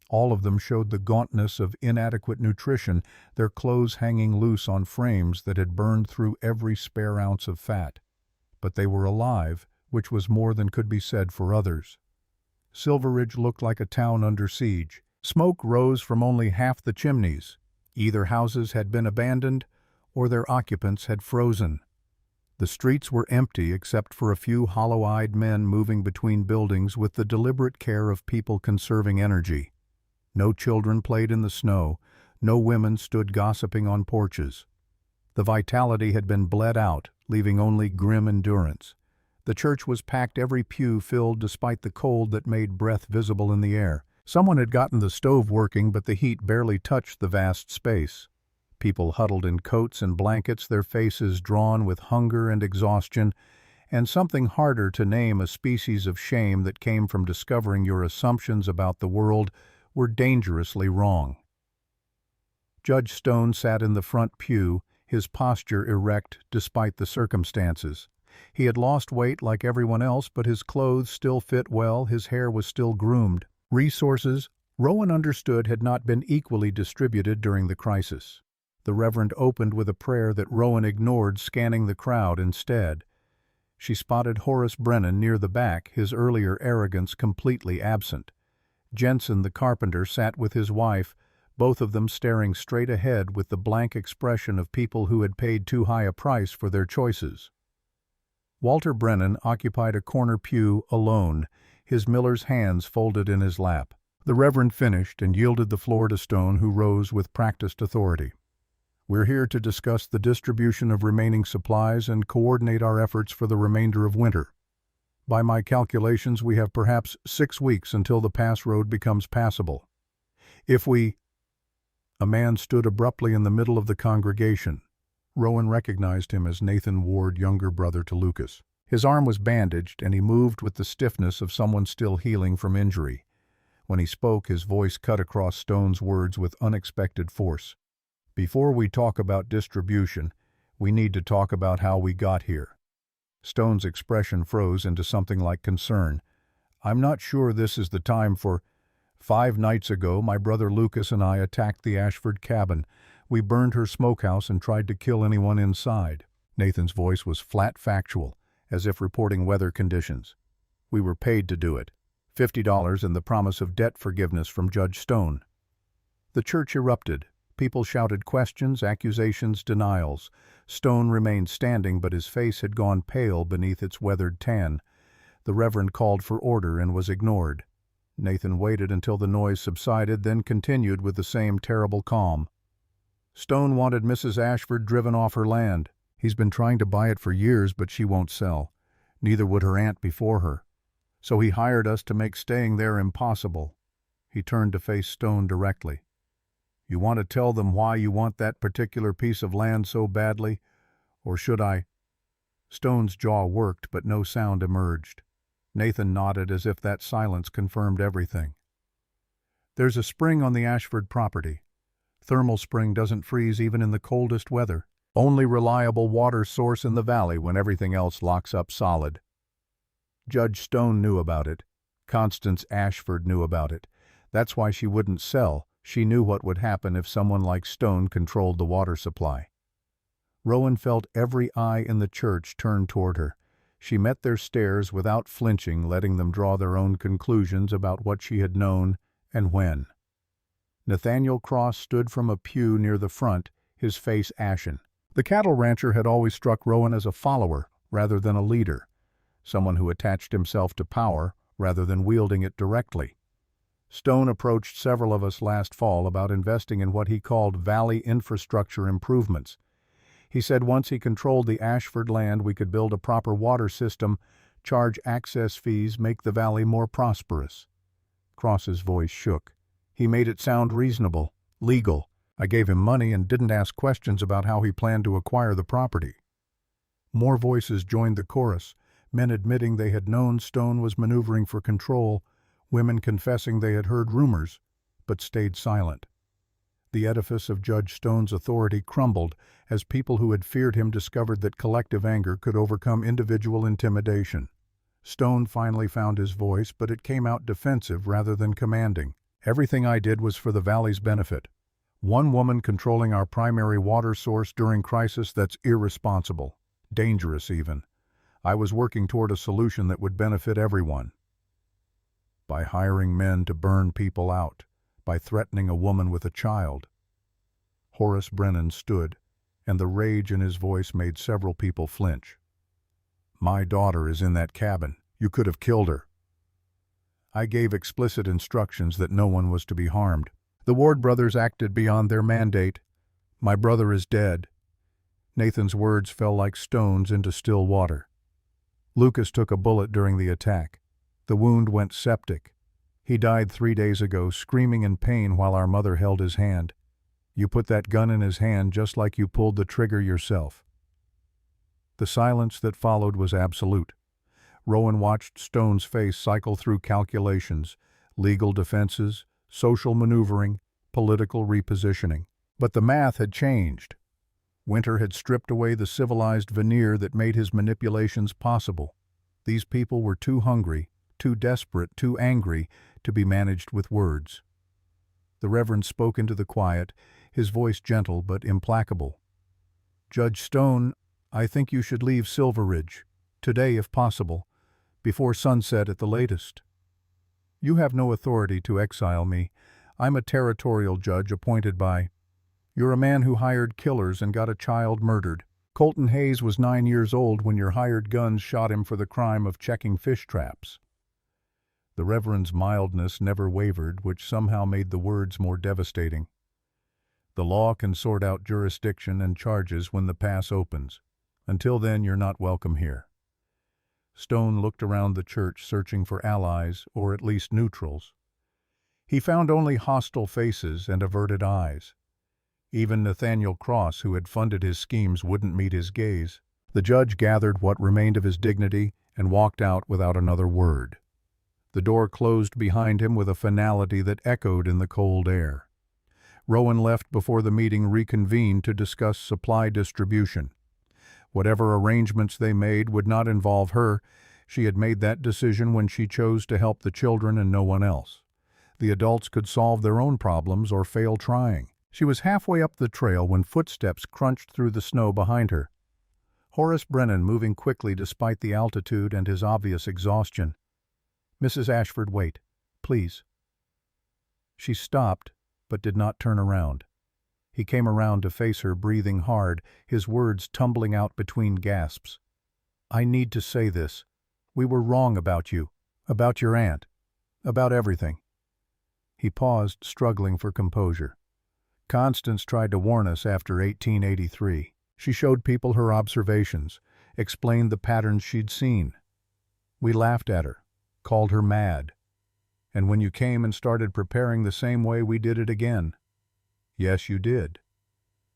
All of them showed the gauntness of inadequate nutrition, their clothes hanging loose on frames that had burned through every spare ounce of fat. But they were alive, which was more than could be said for others. Silveridge looked like a town under siege. Smoke rose from only half the chimneys. Either houses had been abandoned, or their occupants had frozen. The streets were empty except for a few hollow-eyed men moving between buildings with the deliberate care of people conserving energy. No children played in the snow, no women stood gossiping on porches. The vitality had been bled out, leaving only grim endurance. The church was packed, every pew filled despite the cold that made breath visible in the air. Someone had gotten the stove working, but the heat barely touched the vast space. People huddled in coats and blankets, their faces drawn with hunger and exhaustion, and something harder to name, a species of shame that came from discovering your assumptions about the world were dangerously wrong. Judge Stone sat in the front pew, his posture erect despite the circumstances. He had lost weight like everyone else, but his clothes still fit well, his hair was still groomed. Resources, Rowan understood, had not been equally distributed during the crisis. The Reverend opened with a prayer that Rowan ignored, scanning the crowd instead. She spotted Horace Brennan near the back, his earlier arrogance completely absent. Jensen, the carpenter, sat with his wife, both of them staring straight ahead with the blank expression of people who had paid too high a price for their choices. Walter Brennan occupied a corner pew alone, his miller's hands folded in his lap. The Reverend finished and yielded the floor to Stone, who rose with practiced authority. "We're here to discuss the distribution of remaining supplies and coordinate our efforts for the remainder of winter. By my calculations, we have perhaps 6 weeks until the pass road becomes passable. If we—" A man stood abruptly in the middle of the congregation. Rowan recognized him as Nathan Ward, younger brother to Lucas. His arm was bandaged, and he moved with the stiffness of someone still healing from injury. When he spoke, his voice cut across Stone's words with unexpected force. "Before we talk about distribution, we need to talk about how we got here." Stone's expression froze into something like concern. "I'm not sure this is the time for— 5 nights ago, my brother Lucas and I attacked the Ashford cabin. We burned her smokehouse and tried to kill anyone inside." Nathan's voice was flat factual, as if reporting weather conditions. "We were paid to do it. $50 and the promise of debt forgiveness from Judge Stone." The church erupted. People shouted questions, accusations, denials. Stone remained standing, but his face had gone pale beneath its weathered tan. The Reverend called for order and was ignored. Nathan waited until the noise subsided, then continued with the same terrible calm. "Stone wanted Mrs. Ashford driven off her land. He's been trying to buy it for years, but she won't sell. Neither would her aunt before her. So he hired us to make staying there impossible." He turned to face Stone directly. "You want to tell them why you want that particular piece of land so badly? Or should I?" Stone's jaw worked, but no sound emerged. Nathan nodded as if that silence confirmed everything. "There's a spring on the Ashford property. Thermal spring doesn't freeze even in the coldest weather. Only reliable water source in the valley when everything else locks up solid." Judge Stone knew about it. Constance Ashford knew about it. That's why she wouldn't sell. She knew what would happen if someone like Stone controlled the water supply. Rowan felt every eye in the church turn toward her. She met their stares without flinching, letting them draw their own conclusions about what she had known and when. Nathaniel Cross stood from a pew near the front, his face ashen. The cattle rancher had always struck Rowan as a follower rather than a leader, someone who attached himself to power rather than wielding it directly. Stone approached several of us last fall about investing in what he called valley infrastructure improvements. He said once he controlled the Ashford land, we could build a proper water system, charge access fees, make the valley more prosperous. Cross's voice shook. He made it sound reasonable, legal. I gave him money and didn't ask questions about how he planned to acquire the property. More voices joined the chorus, men admitting they had known Stone was maneuvering for control, women confessing they had heard rumors, but stayed silent. The edifice of Judge Stone's authority crumbled as people who had feared him discovered that collective anger could overcome individual intimidation. Stone finally found his voice, but it came out defensive rather than commanding. Everything I did was for the valley's benefit. One woman controlling our primary water source during crisis, that's irresponsible. Dangerous even. I was working toward a solution that would benefit everyone. By hiring men to burn people out. By threatening a woman with a child. Horace Brennan stood, and the rage in his voice made several people flinch. My daughter is in that cabin. You could have killed her. I gave explicit instructions that no one was to be harmed. The Ward brothers acted beyond their mandate. My brother is dead. Nathan's words fell like stones into still water. Lucas took a bullet during the attack. The wound went septic. He died 3 days ago, screaming in pain while our mother held his hand. You put that gun in his hand just like you pulled the trigger yourself. The silence that followed was absolute. Rowan watched Stone's face cycle through calculations, legal defenses, social maneuvering, political repositioning. But the math had changed. Winter had stripped away the civilized veneer that made his manipulations possible. These people were too hungry, too desperate, too angry to be managed with words. The Reverend spoke into the quiet, his voice gentle but implacable. Judge Stone, I think you should leave Silver Ridge, today if possible, before sunset at the latest. You have no authority to exile me. I'm a territorial judge appointed by... You're a man who hired killers and got a child murdered. Colton Hayes was 9 years old when your hired guns shot him for the crime of checking fish traps. The Reverend's mildness never wavered, which somehow made the words more devastating. The law can sort out jurisdiction and charges when the pass opens. Until then, you're not welcome here. Stone looked around the church searching for allies, or at least neutrals. He found only hostile faces and averted eyes. Even Nathaniel Cross, who had funded his schemes, wouldn't meet his gaze. The judge gathered what remained of his dignity and walked out without another word. The door closed behind him with a finality that echoed in the cold air. Rowan left before the meeting reconvened to discuss supply distribution. Whatever arrangements they made would not involve her. She had made that decision when she chose to help the children and no one else. The adults could solve their own problems or fail trying. She was halfway up the trail when footsteps crunched through the snow behind her. Horace Brennan, moving quickly despite the altitude and his obvious exhaustion. Mrs. Ashford, wait, please. She stopped, but did not turn around. He came around to face her, breathing hard, his words tumbling out between gasps. I need to say this. We were wrong about you, about your aunt, about everything. He paused, struggling for composure. Constance tried to warn us after 1883. She showed people her observations, explained the patterns she'd seen. We laughed at her, called her mad. And when you came and started preparing the same way, we did it again. Yes, you did.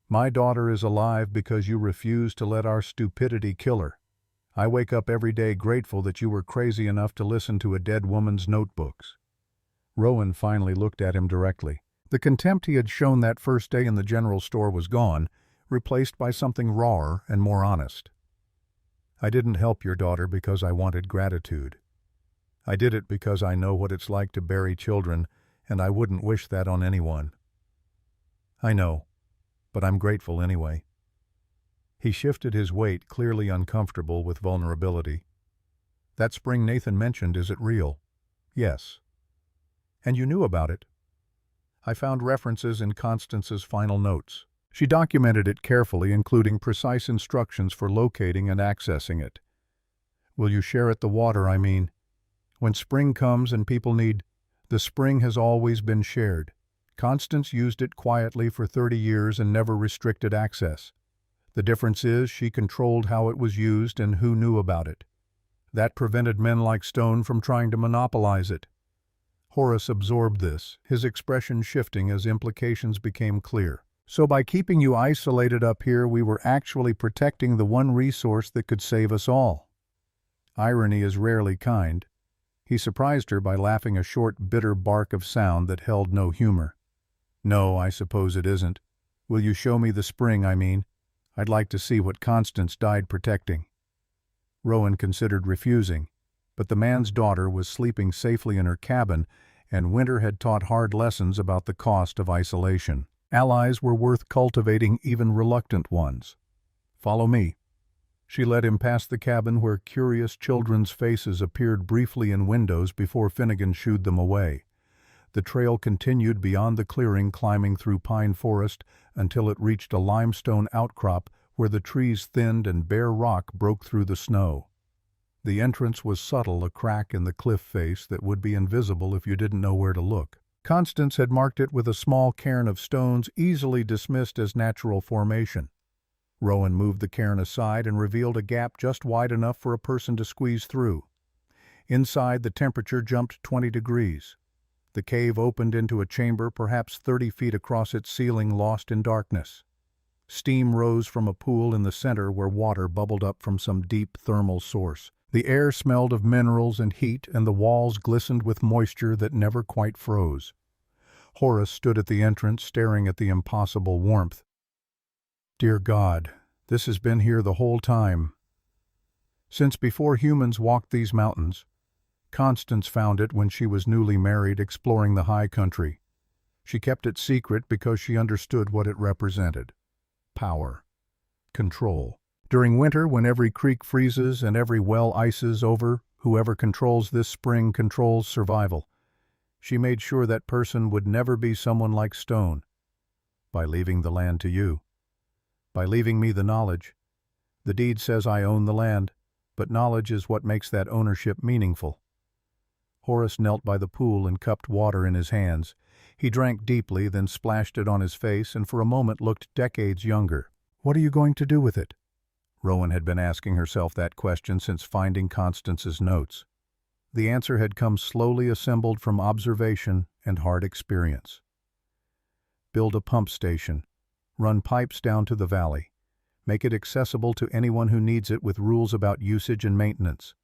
My daughter is alive because you refused to let our stupidity kill her. I wake up every day grateful that you were crazy enough to listen to a dead woman's notebooks. Rowan finally looked at him directly. The contempt he had shown that first day in the general store was gone, replaced by something rawer and more honest. I didn't help your daughter because I wanted gratitude. I did it because I know what it's like to bury children, and I wouldn't wish that on anyone. I know, but I'm grateful anyway. He shifted his weight, clearly uncomfortable with vulnerability. That spring Nathan mentioned, is it real? Yes. And you knew about it? I found references in Constance's final notes. She documented it carefully, including precise instructions for locating and accessing it. Will you share it the water, I mean? When spring comes and people need... The spring has always been shared. Constance used it quietly for 30 years and never restricted access. The difference is she controlled how it was used and who knew about it. That prevented men like Stone from trying to monopolize it. Horace absorbed this, his expression shifting as implications became clear. So by keeping you isolated up here, we were actually protecting the one resource that could save us all. Irony is rarely kind. He surprised her by laughing, a short, bitter bark of sound that held no humor. No, I suppose it isn't. Will you show me the spring, I mean? I'd like to see what Constance died protecting. Rowan considered refusing, but the man's daughter was sleeping safely in her cabin, and winter had taught hard lessons about the cost of isolation. Allies were worth cultivating, even reluctant ones. Follow me. She led him past the cabin where curious children's faces appeared briefly in windows before Finnegan shooed them away. The trail continued beyond the clearing, climbing through pine forest until it reached a limestone outcrop where the trees thinned and bare rock broke through the snow. The entrance was subtle, a crack in the cliff face that would be invisible if you didn't know where to look. Constance had marked it with a small cairn of stones easily dismissed as natural formation. Rowan moved the cairn aside and revealed a gap just wide enough for a person to squeeze through. Inside, the temperature jumped 20 degrees. The cave opened into a chamber perhaps 30 feet across its ceiling, lost in darkness. Steam rose from a pool in the center where water bubbled up from some deep thermal source. The air smelled of minerals and heat, and the walls glistened with moisture that never quite froze. Horace stood at the entrance, staring at the impossible warmth. Dear God, this has been here the whole time. Since before humans walked these mountains. Constance found it when she was newly married, exploring the high country. She kept it secret because she understood what it represented. Power. Control. During winter, when every creek freezes and every well ices over, whoever controls this spring controls survival. She made sure that person would never be someone like Stone. By leaving the land to you. By leaving me the knowledge. The deed says I own the land, but knowledge is what makes that ownership meaningful. Horace knelt by the pool and cupped water in his hands. He drank deeply, then splashed it on his face, and for a moment looked decades younger. What are you going to do with it? Rowan had been asking herself that question since finding Constance's notes. The answer had come slowly, assembled from observation and hard experience. Build a pump station. Run pipes down to the valley. Make it accessible to anyone who needs it with rules about usage and maintenance.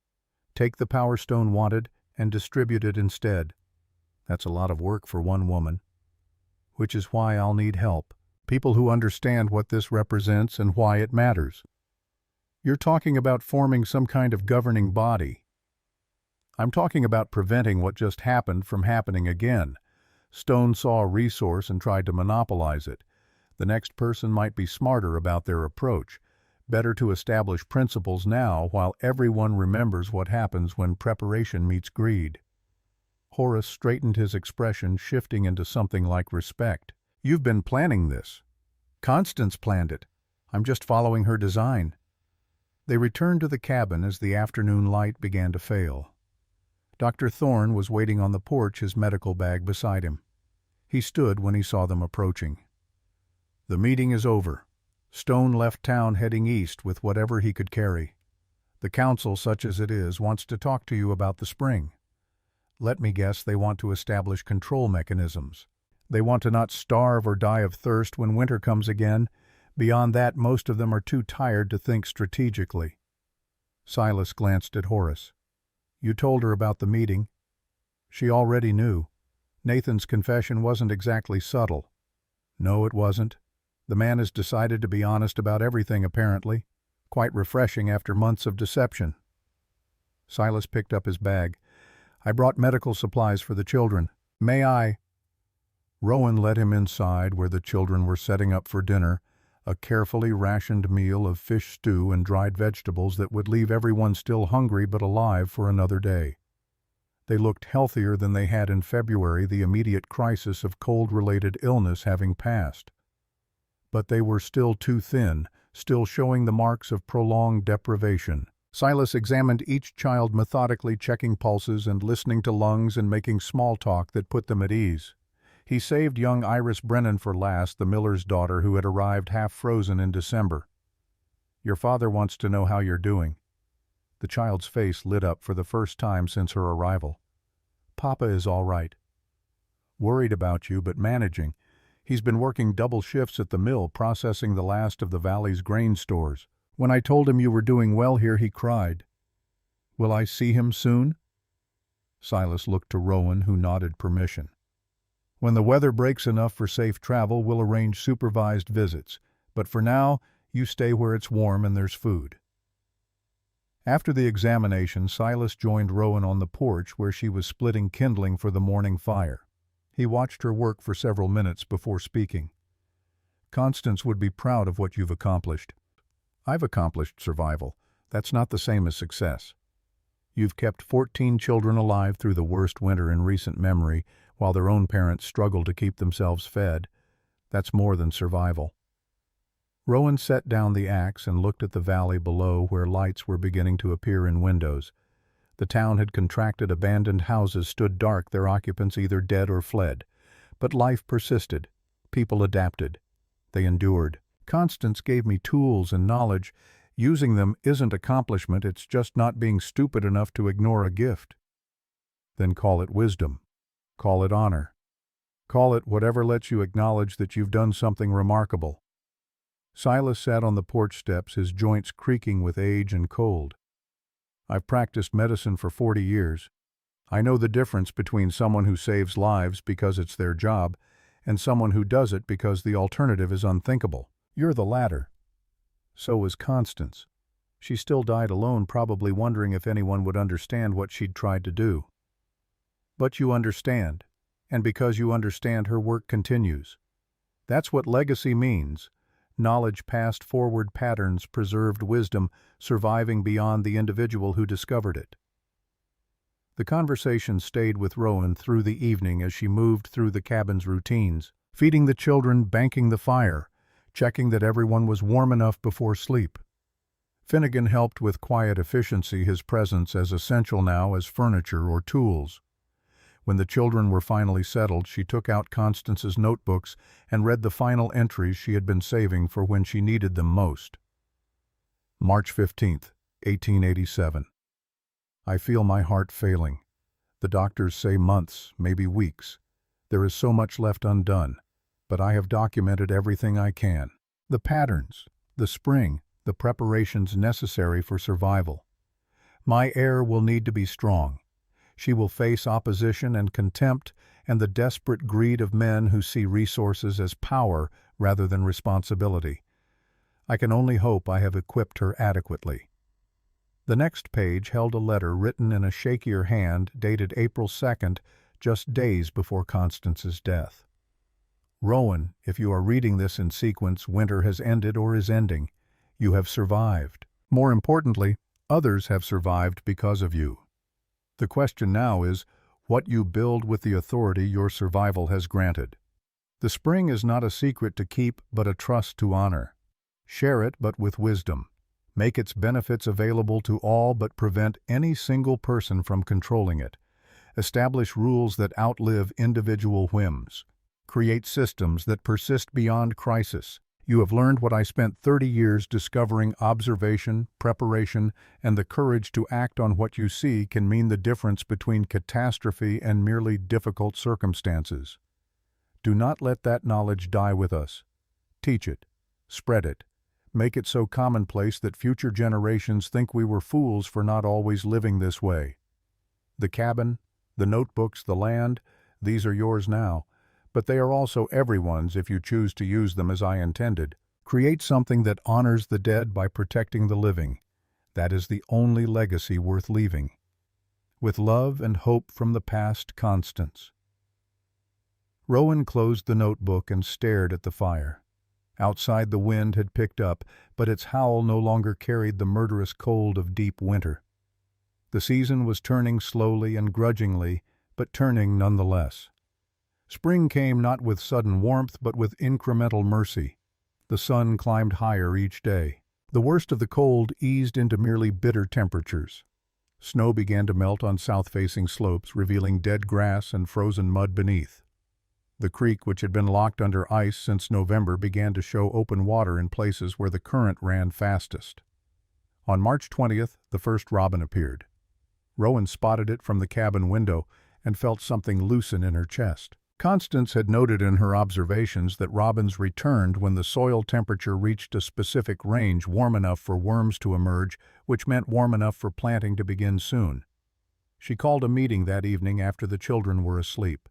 Take the power Stone wanted and distribute it instead. That's a lot of work for one woman. Which is why I'll need help. People who understand what this represents and why it matters. You're talking about forming some kind of governing body. I'm talking about preventing what just happened from happening again. Stone saw a resource and tried to monopolize it. The next person might be smarter about their approach. Better to establish principles now while everyone remembers what happens when preparation meets greed. Horace straightened his expression, shifting into something like respect. You've been planning this. Constance planned it. I'm just following her design. They returned to the cabin as the afternoon light began to fail. Dr. Thorne was waiting on the porch, his medical bag beside him. He stood when he saw them approaching. The meeting is over. Stone left town heading east with whatever he could carry. The council, such as it is, wants to talk to you about the spring. Let me guess, they want to establish control mechanisms. They want to not starve or die of thirst when winter comes again. Beyond that, most of them are too tired to think strategically. Silas glanced at Horace. You told her about the meeting. She already knew. Nathan's confession wasn't exactly subtle. No, it wasn't. The man has decided to be honest about everything, apparently. Quite refreshing after months of deception. Silas picked up his bag. I brought medical supplies for the children. May I? Rowan led him inside where the children were setting up for dinner, a carefully rationed meal of fish stew and dried vegetables that would leave everyone still hungry but alive for another day. They looked healthier than they had in February, the immediate crisis of cold-related illness having passed. But they were still too thin, still showing the marks of prolonged deprivation. Silas examined each child methodically, checking pulses and listening to lungs and making small talk that put them at ease. He saved young Iris Brennan for last, the miller's daughter who had arrived half-frozen in December. Your father wants to know how you're doing. The child's face lit up for the first time since her arrival. Papa is all right. Worried about you, but managing. He's been working double shifts at the mill, processing the last of the valley's grain stores. When I told him you were doing well here, he cried. Will I see him soon? Silas looked to Rowan, who nodded permission. When the weather breaks enough for safe travel, we'll arrange supervised visits. But for now, you stay where it's warm and there's food." After the examination, Silas joined Rowan on the porch where she was splitting kindling for the morning fire. He watched her work for several minutes before speaking. "Constance would be proud of what you've accomplished." "I've accomplished survival. That's not the same as success. You've kept 14 children alive through the worst winter in recent memory, while their own parents struggle to keep themselves fed. That's more than survival." Rowan set down the axe and looked at the valley below where lights were beginning to appear in windows. The town had contracted, abandoned houses stood dark, their occupants either dead or fled. But life persisted. People adapted. They endured. "Constance gave me tools and knowledge. Using them isn't accomplishment, it's just not being stupid enough to ignore a gift." "Then call it wisdom. Call it honor. Call it whatever lets you acknowledge that you've done something remarkable." Silas sat on the porch steps, his joints creaking with age and cold. "I've practiced medicine for 40 years. I know the difference between someone who saves lives because it's their job and someone who does it because the alternative is unthinkable. You're the latter. So was Constance. She still died alone, probably wondering if anyone would understand what she'd tried to do. But you understand, and because you understand, her work continues. That's what legacy means. Knowledge passed forward, patterns, preserved wisdom, surviving beyond the individual who discovered it." The conversation stayed with Rowan through the evening as she moved through the cabin's routines, feeding the children, banking the fire, checking that everyone was warm enough before sleep. Finnegan helped with quiet efficiency, his presence as essential now as furniture or tools. When the children were finally settled, she took out Constance's notebooks and read the final entries she had been saving for when she needed them most. March 15th, 1887. "I feel my heart failing. The doctors say months, maybe weeks. There is so much left undone, but I have documented everything I can. The patterns, the spring, the preparations necessary for survival. My heir will need to be strong. She will face opposition and contempt and the desperate greed of men who see resources as power rather than responsibility. I can only hope I have equipped her adequately." The next page held a letter written in a shakier hand dated April 2nd, just days before Constance's death. "Rowan, if you are reading this in sequence, winter has ended or is ending. You have survived. More importantly, others have survived because of you. The question now is what you build with the authority your survival has granted. The spring is not a secret to keep, but a trust to honor. Share it, but with wisdom. Make its benefits available to all, but prevent any single person from controlling it. Establish rules that outlive individual whims. Create systems that persist beyond crisis. You have learned what I spent 30 years discovering: observation, preparation, and the courage to act on what you see can mean the difference between catastrophe and merely difficult circumstances. Do not let that knowledge die with us. Teach it. Spread it. Make it so commonplace that future generations think we were fools for not always living this way. The cabin, the notebooks, the land, these are yours now. But they are also everyone's if you choose to use them as I intended. Create something that honors the dead by protecting the living. That is the only legacy worth leaving. With love and hope from the past, Constance." Rowan closed the notebook and stared at the fire. Outside, the wind had picked up, but its howl no longer carried the murderous cold of deep winter. The season was turning slowly and grudgingly, but turning nonetheless. Spring came not with sudden warmth, but with incremental mercy. The sun climbed higher each day. The worst of the cold eased into merely bitter temperatures. Snow began to melt on south-facing slopes, revealing dead grass and frozen mud beneath. The creek, which had been locked under ice since November, began to show open water in places where the current ran fastest. On March 20th, the first robin appeared. Rowan spotted it from the cabin window and felt something loosen in her chest. Constance had noted in her observations that robins returned when the soil temperature reached a specific range warm enough for worms to emerge, which meant warm enough for planting to begin soon. She called a meeting that evening after the children were asleep.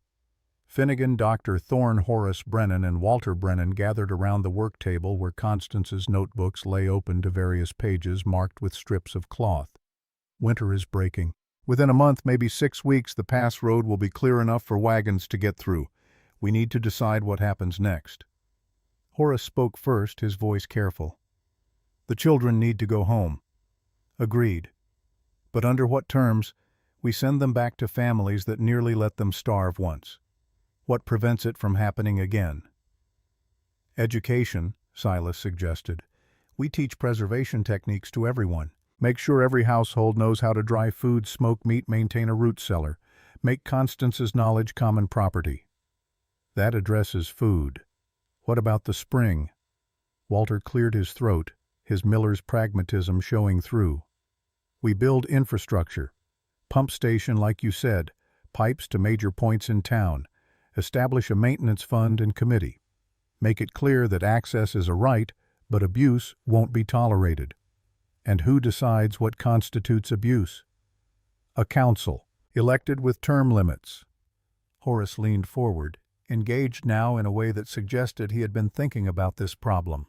Finnegan, Dr. Thorne, Horace Brennan, and Walter Brennan gathered around the work table where Constance's notebooks lay open to various pages marked with strips of cloth. Winter is breaking. Within a month, maybe 6 weeks, the pass road will be clear enough for wagons to get through. We need to decide what happens next. Horace spoke first, his voice careful. The children need to go home. Agreed. But under what terms? We send them back to families that nearly let them starve once. What prevents it from happening again? Education, Silas suggested. We teach preservation techniques to everyone. Make sure every household knows how to dry food, smoke meat, maintain a root cellar. Make Constance's knowledge common property. That addresses food. What about the spring? Walter cleared his throat, his miller's pragmatism showing through. We build infrastructure. Pump station, like you said, pipes to major points in town. Establish a maintenance fund and committee. Make it clear that access is a right, but abuse won't be tolerated. And who decides what constitutes abuse? A council, elected with term limits. Horace leaned forward, engaged now in a way that suggested he had been thinking about this problem.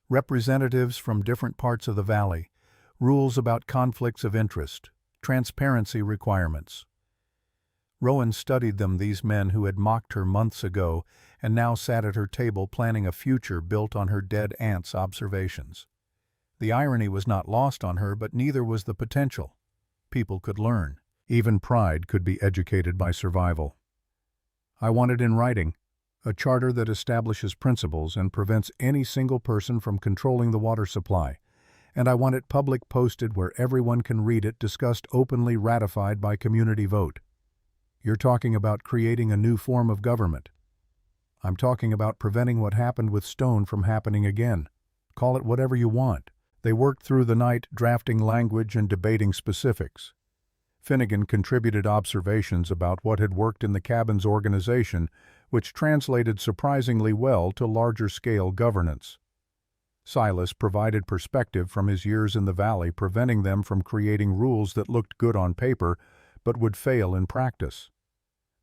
Representatives from different parts of the valley, rules about conflicts of interest, transparency requirements. Rowan studied them, these men who had mocked her months ago and now sat at her table planning a future built on her dead aunt's observations. The irony was not lost on her, but neither was the potential. People could learn. Even pride could be educated by survival. I want it in writing, a charter that establishes principles and prevents any single person from controlling the water supply. And I want it public posted where everyone can read it, discussed openly, ratified by community vote. You're talking about creating a new form of government. I'm talking about preventing what happened with Stone from happening again. Call it whatever you want. They worked through the night, drafting language and debating specifics. Finnegan contributed observations about what had worked in the cabin's organization, which translated surprisingly well to larger-scale governance. Silas provided perspective from his years in the valley, preventing them from creating rules that looked good on paper but would fail in practice.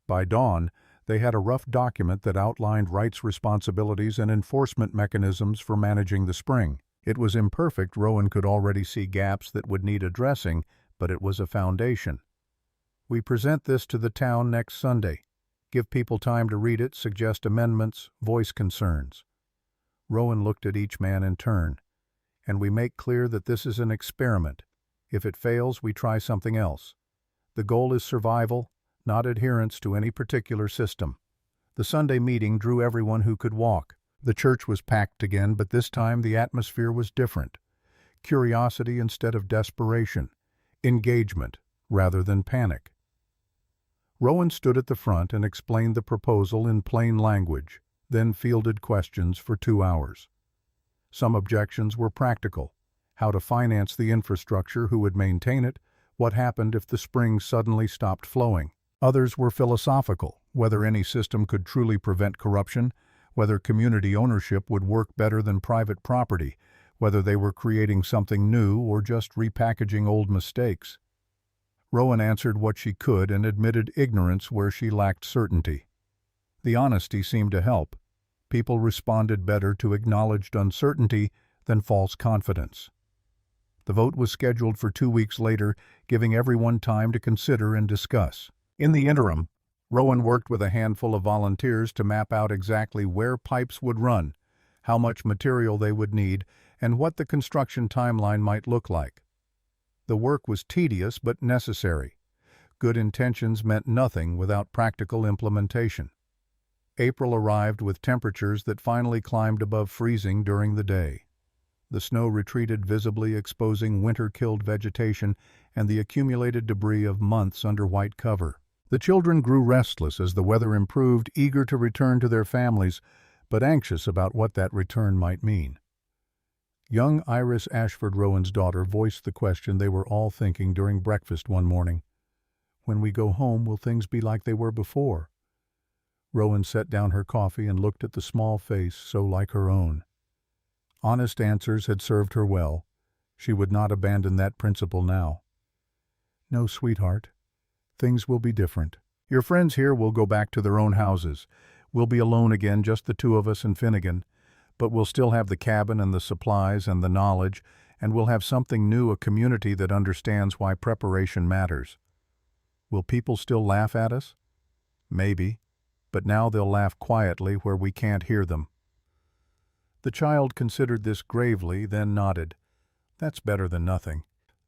By dawn, they had a rough document that outlined rights, responsibilities, and enforcement mechanisms for managing the spring. It was imperfect. Rowan could already see gaps that would need addressing, but it was a foundation. We present this to the town next Sunday. Give people time to read it, suggest amendments, voice concerns. Rowan looked at each man in turn. And we make clear that this is an experiment. If it fails, we try something else. The goal is survival, not adherence to any particular system. The Sunday meeting drew everyone who could walk. The church was packed again, but this time the atmosphere was different. Curiosity instead of desperation. Engagement rather than panic. Rowan stood at the front and explained the proposal in plain language, then fielded questions for 2 hours. Some objections were practical. How to finance the infrastructure, who would maintain it, what happened if the spring suddenly stopped flowing. Others were philosophical, whether any system could truly prevent corruption, whether community ownership would work better than private property, whether they were creating something new or just repackaging old mistakes. Rowan answered what she could and admitted ignorance where she lacked certainty. The honesty seemed to help. People responded better to acknowledged uncertainty than false confidence. The vote was scheduled for 2 weeks later, giving everyone time to consider and discuss. In the interim, Rowan worked with a handful of volunteers to map out exactly where pipes would run, how much material they would need, and what the construction timeline might look like. The work was tedious but necessary. Good intentions meant nothing without practical implementation. April arrived with temperatures that finally climbed above freezing during the day. The snow retreated visibly, exposing winter-killed vegetation and the accumulated debris of months under white cover. The children grew restless as the weather improved, eager to return to their families, but anxious about what that return might mean. Young Iris Ashford, Rowan's daughter, voiced the question they were all thinking during breakfast one morning. When we go home, will things be like they were before? Rowan set down her coffee and looked at the small face so like her own. Honest answers had served her well. She would not abandon that principle now. No, sweetheart. Things will be different. Your friends here will go back to their own houses. We'll be alone again, just the two of us and Finnegan. But we'll still have the cabin and the supplies and the knowledge, and we'll have something new, a community that understands why preparation matters. Will people still laugh at us? Maybe, but now they'll laugh quietly where we can't hear them. The child considered this gravely, then nodded. That's better than nothing.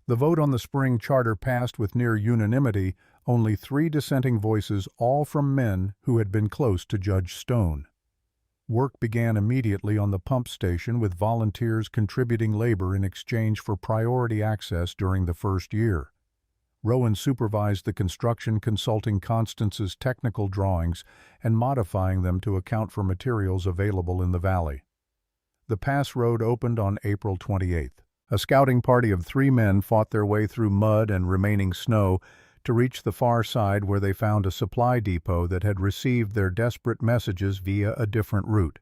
The vote on the spring charter passed with near unanimity, only 3 dissenting voices, all from men who had been close to Judge Stone. Work began immediately on the pump station, with volunteers contributing labor in exchange for priority access during the first year. Rowan supervised the construction, consulting Constance's technical drawings and modifying them to account for materials available in the valley. The pass road opened on April 28th. A scouting party of 3 men fought their way through mud and remaining snow to reach the far side, where they found a supply depot that had received their desperate messages via a different route.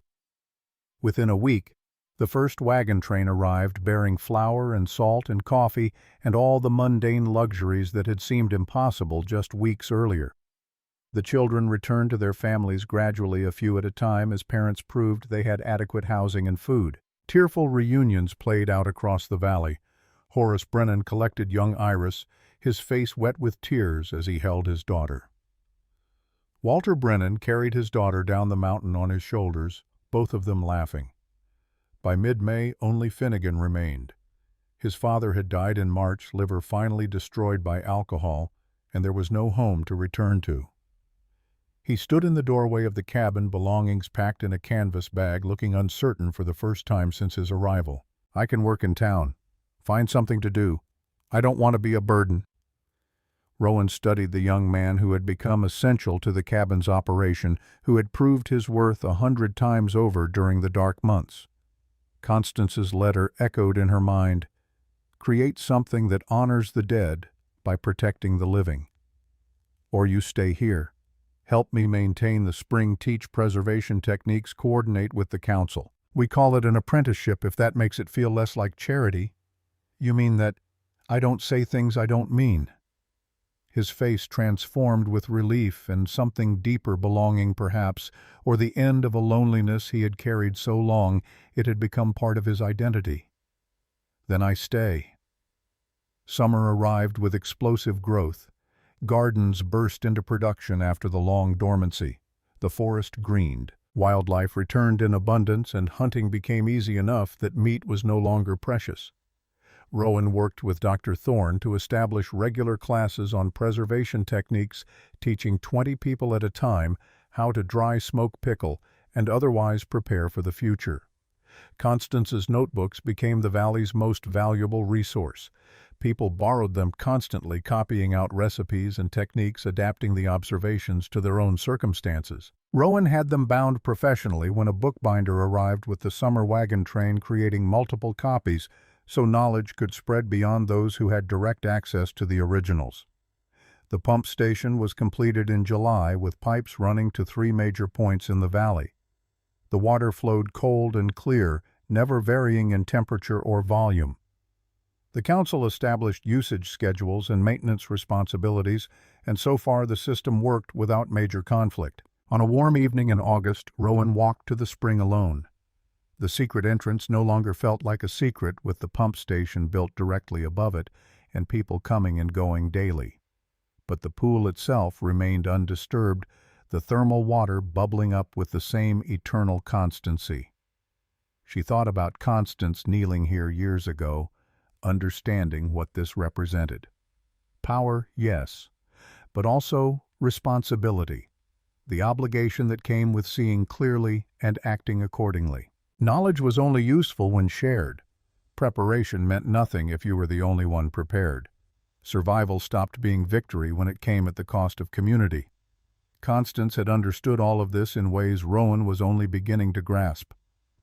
Within a week, the first wagon train arrived, bearing flour and salt and coffee and all the mundane luxuries that had seemed impossible just weeks earlier. The children returned to their families gradually, a few at a time, as parents proved they had adequate housing and food. Tearful reunions played out across the valley. Horace Brennan collected young Iris, his face wet with tears as he held his daughter. Walter Brennan carried his daughter down the mountain on his shoulders, both of them laughing. By mid-May, only Finnegan remained. His father had died in March, liver finally destroyed by alcohol, and there was no home to return to. He stood in the doorway of the cabin, belongings packed in a canvas bag, looking uncertain for the first time since his arrival. I can work in town. Find something to do. I don't want to be a burden. Rowan studied the young man who had become essential to the cabin's operation, who had proved his worth 100 times over during the dark months. Constance's letter echoed in her mind. Create something that honors the dead by protecting the living. Or you stay here. Help me maintain the spring, teach preservation techniques, coordinate with the council. We call it an apprenticeship if that makes it feel less like charity. You mean that I don't say things I don't mean? His face transformed with relief and something deeper, belonging perhaps, or the end of a loneliness he had carried so long it had become part of his identity. Then I stay. Summer arrived with explosive growth. Gardens burst into production after the long dormancy. The forest greened. Wildlife returned in abundance, and hunting became easy enough that meat was no longer precious. Rowan worked with Dr. Thorne to establish regular classes on preservation techniques, teaching 20 people at a time how to dry smoke pickle and otherwise prepare for the future. Constance's notebooks became the valley's most valuable resource. People borrowed them constantly, copying out recipes and techniques, adapting the observations to their own circumstances. Rowan had them bound professionally when a bookbinder arrived with the summer wagon train, creating multiple copies so knowledge could spread beyond those who had direct access to the originals. The pump station was completed in July, with pipes running to 3 major points in the valley. The water flowed cold and clear, never varying in temperature or volume. The council established usage schedules and maintenance responsibilities, and so far the system worked without major conflict. On a warm evening in August, Rowan walked to the spring alone. The secret entrance no longer felt like a secret, with the pump station built directly above it and people coming and going daily. But the pool itself remained undisturbed, the thermal water bubbling up with the same eternal constancy. She thought about Constance kneeling here years ago, understanding what this represented. Power, yes, but also responsibility, the obligation that came with seeing clearly and acting accordingly. Knowledge was only useful when shared. Preparation meant nothing if you were the only one prepared. Survival stopped being victory when it came at the cost of community. Constance had understood all of this in ways Rowan was only beginning to grasp.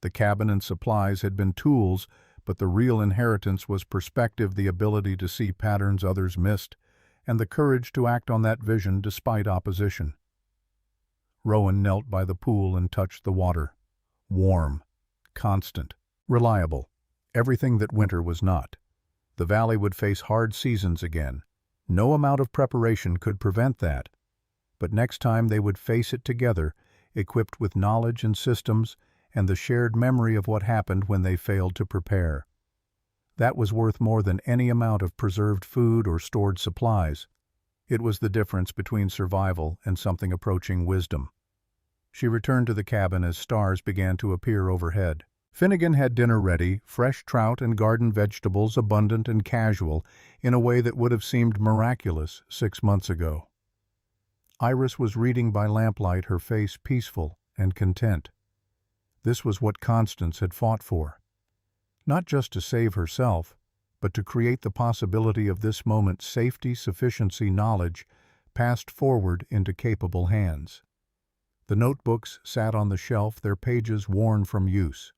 The cabin and supplies had been tools, but the real inheritance was perspective, the ability to see patterns others missed, and the courage to act on that vision despite opposition. Rowan knelt by the pool and touched the water. Warm, constant, reliable, everything that winter was not. The valley would face hard seasons again. No amount of preparation could prevent that. but next time they would face it together, equipped with knowledge and systems and the shared memory of what happened when they failed to prepare. That was worth more than any amount of preserved food or stored supplies. It was the difference between survival and something approaching wisdom. She returned to the cabin as stars began to appear overhead. Finnegan had dinner ready, fresh trout and garden vegetables abundant and casual, in a way that would have seemed miraculous 6 months ago. Iris was reading by lamplight, her face peaceful and content. This was what Constance had fought for. Not just to save herself, but to create the possibility of this moment's safety, sufficiency, knowledge passed forward into capable hands. The notebooks sat on the shelf, their pages worn from use.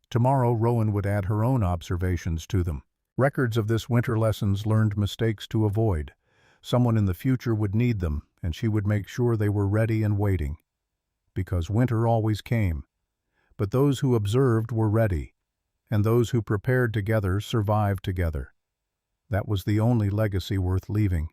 Tomorrow, Rowan would add her own observations to them. Records of this winter, lessons learned, mistakes to avoid. Someone in the future would need them, and she would make sure they were ready and waiting. Because winter always came. But those who observed were ready, and those who prepared together survived together. That was the only legacy worth leaving.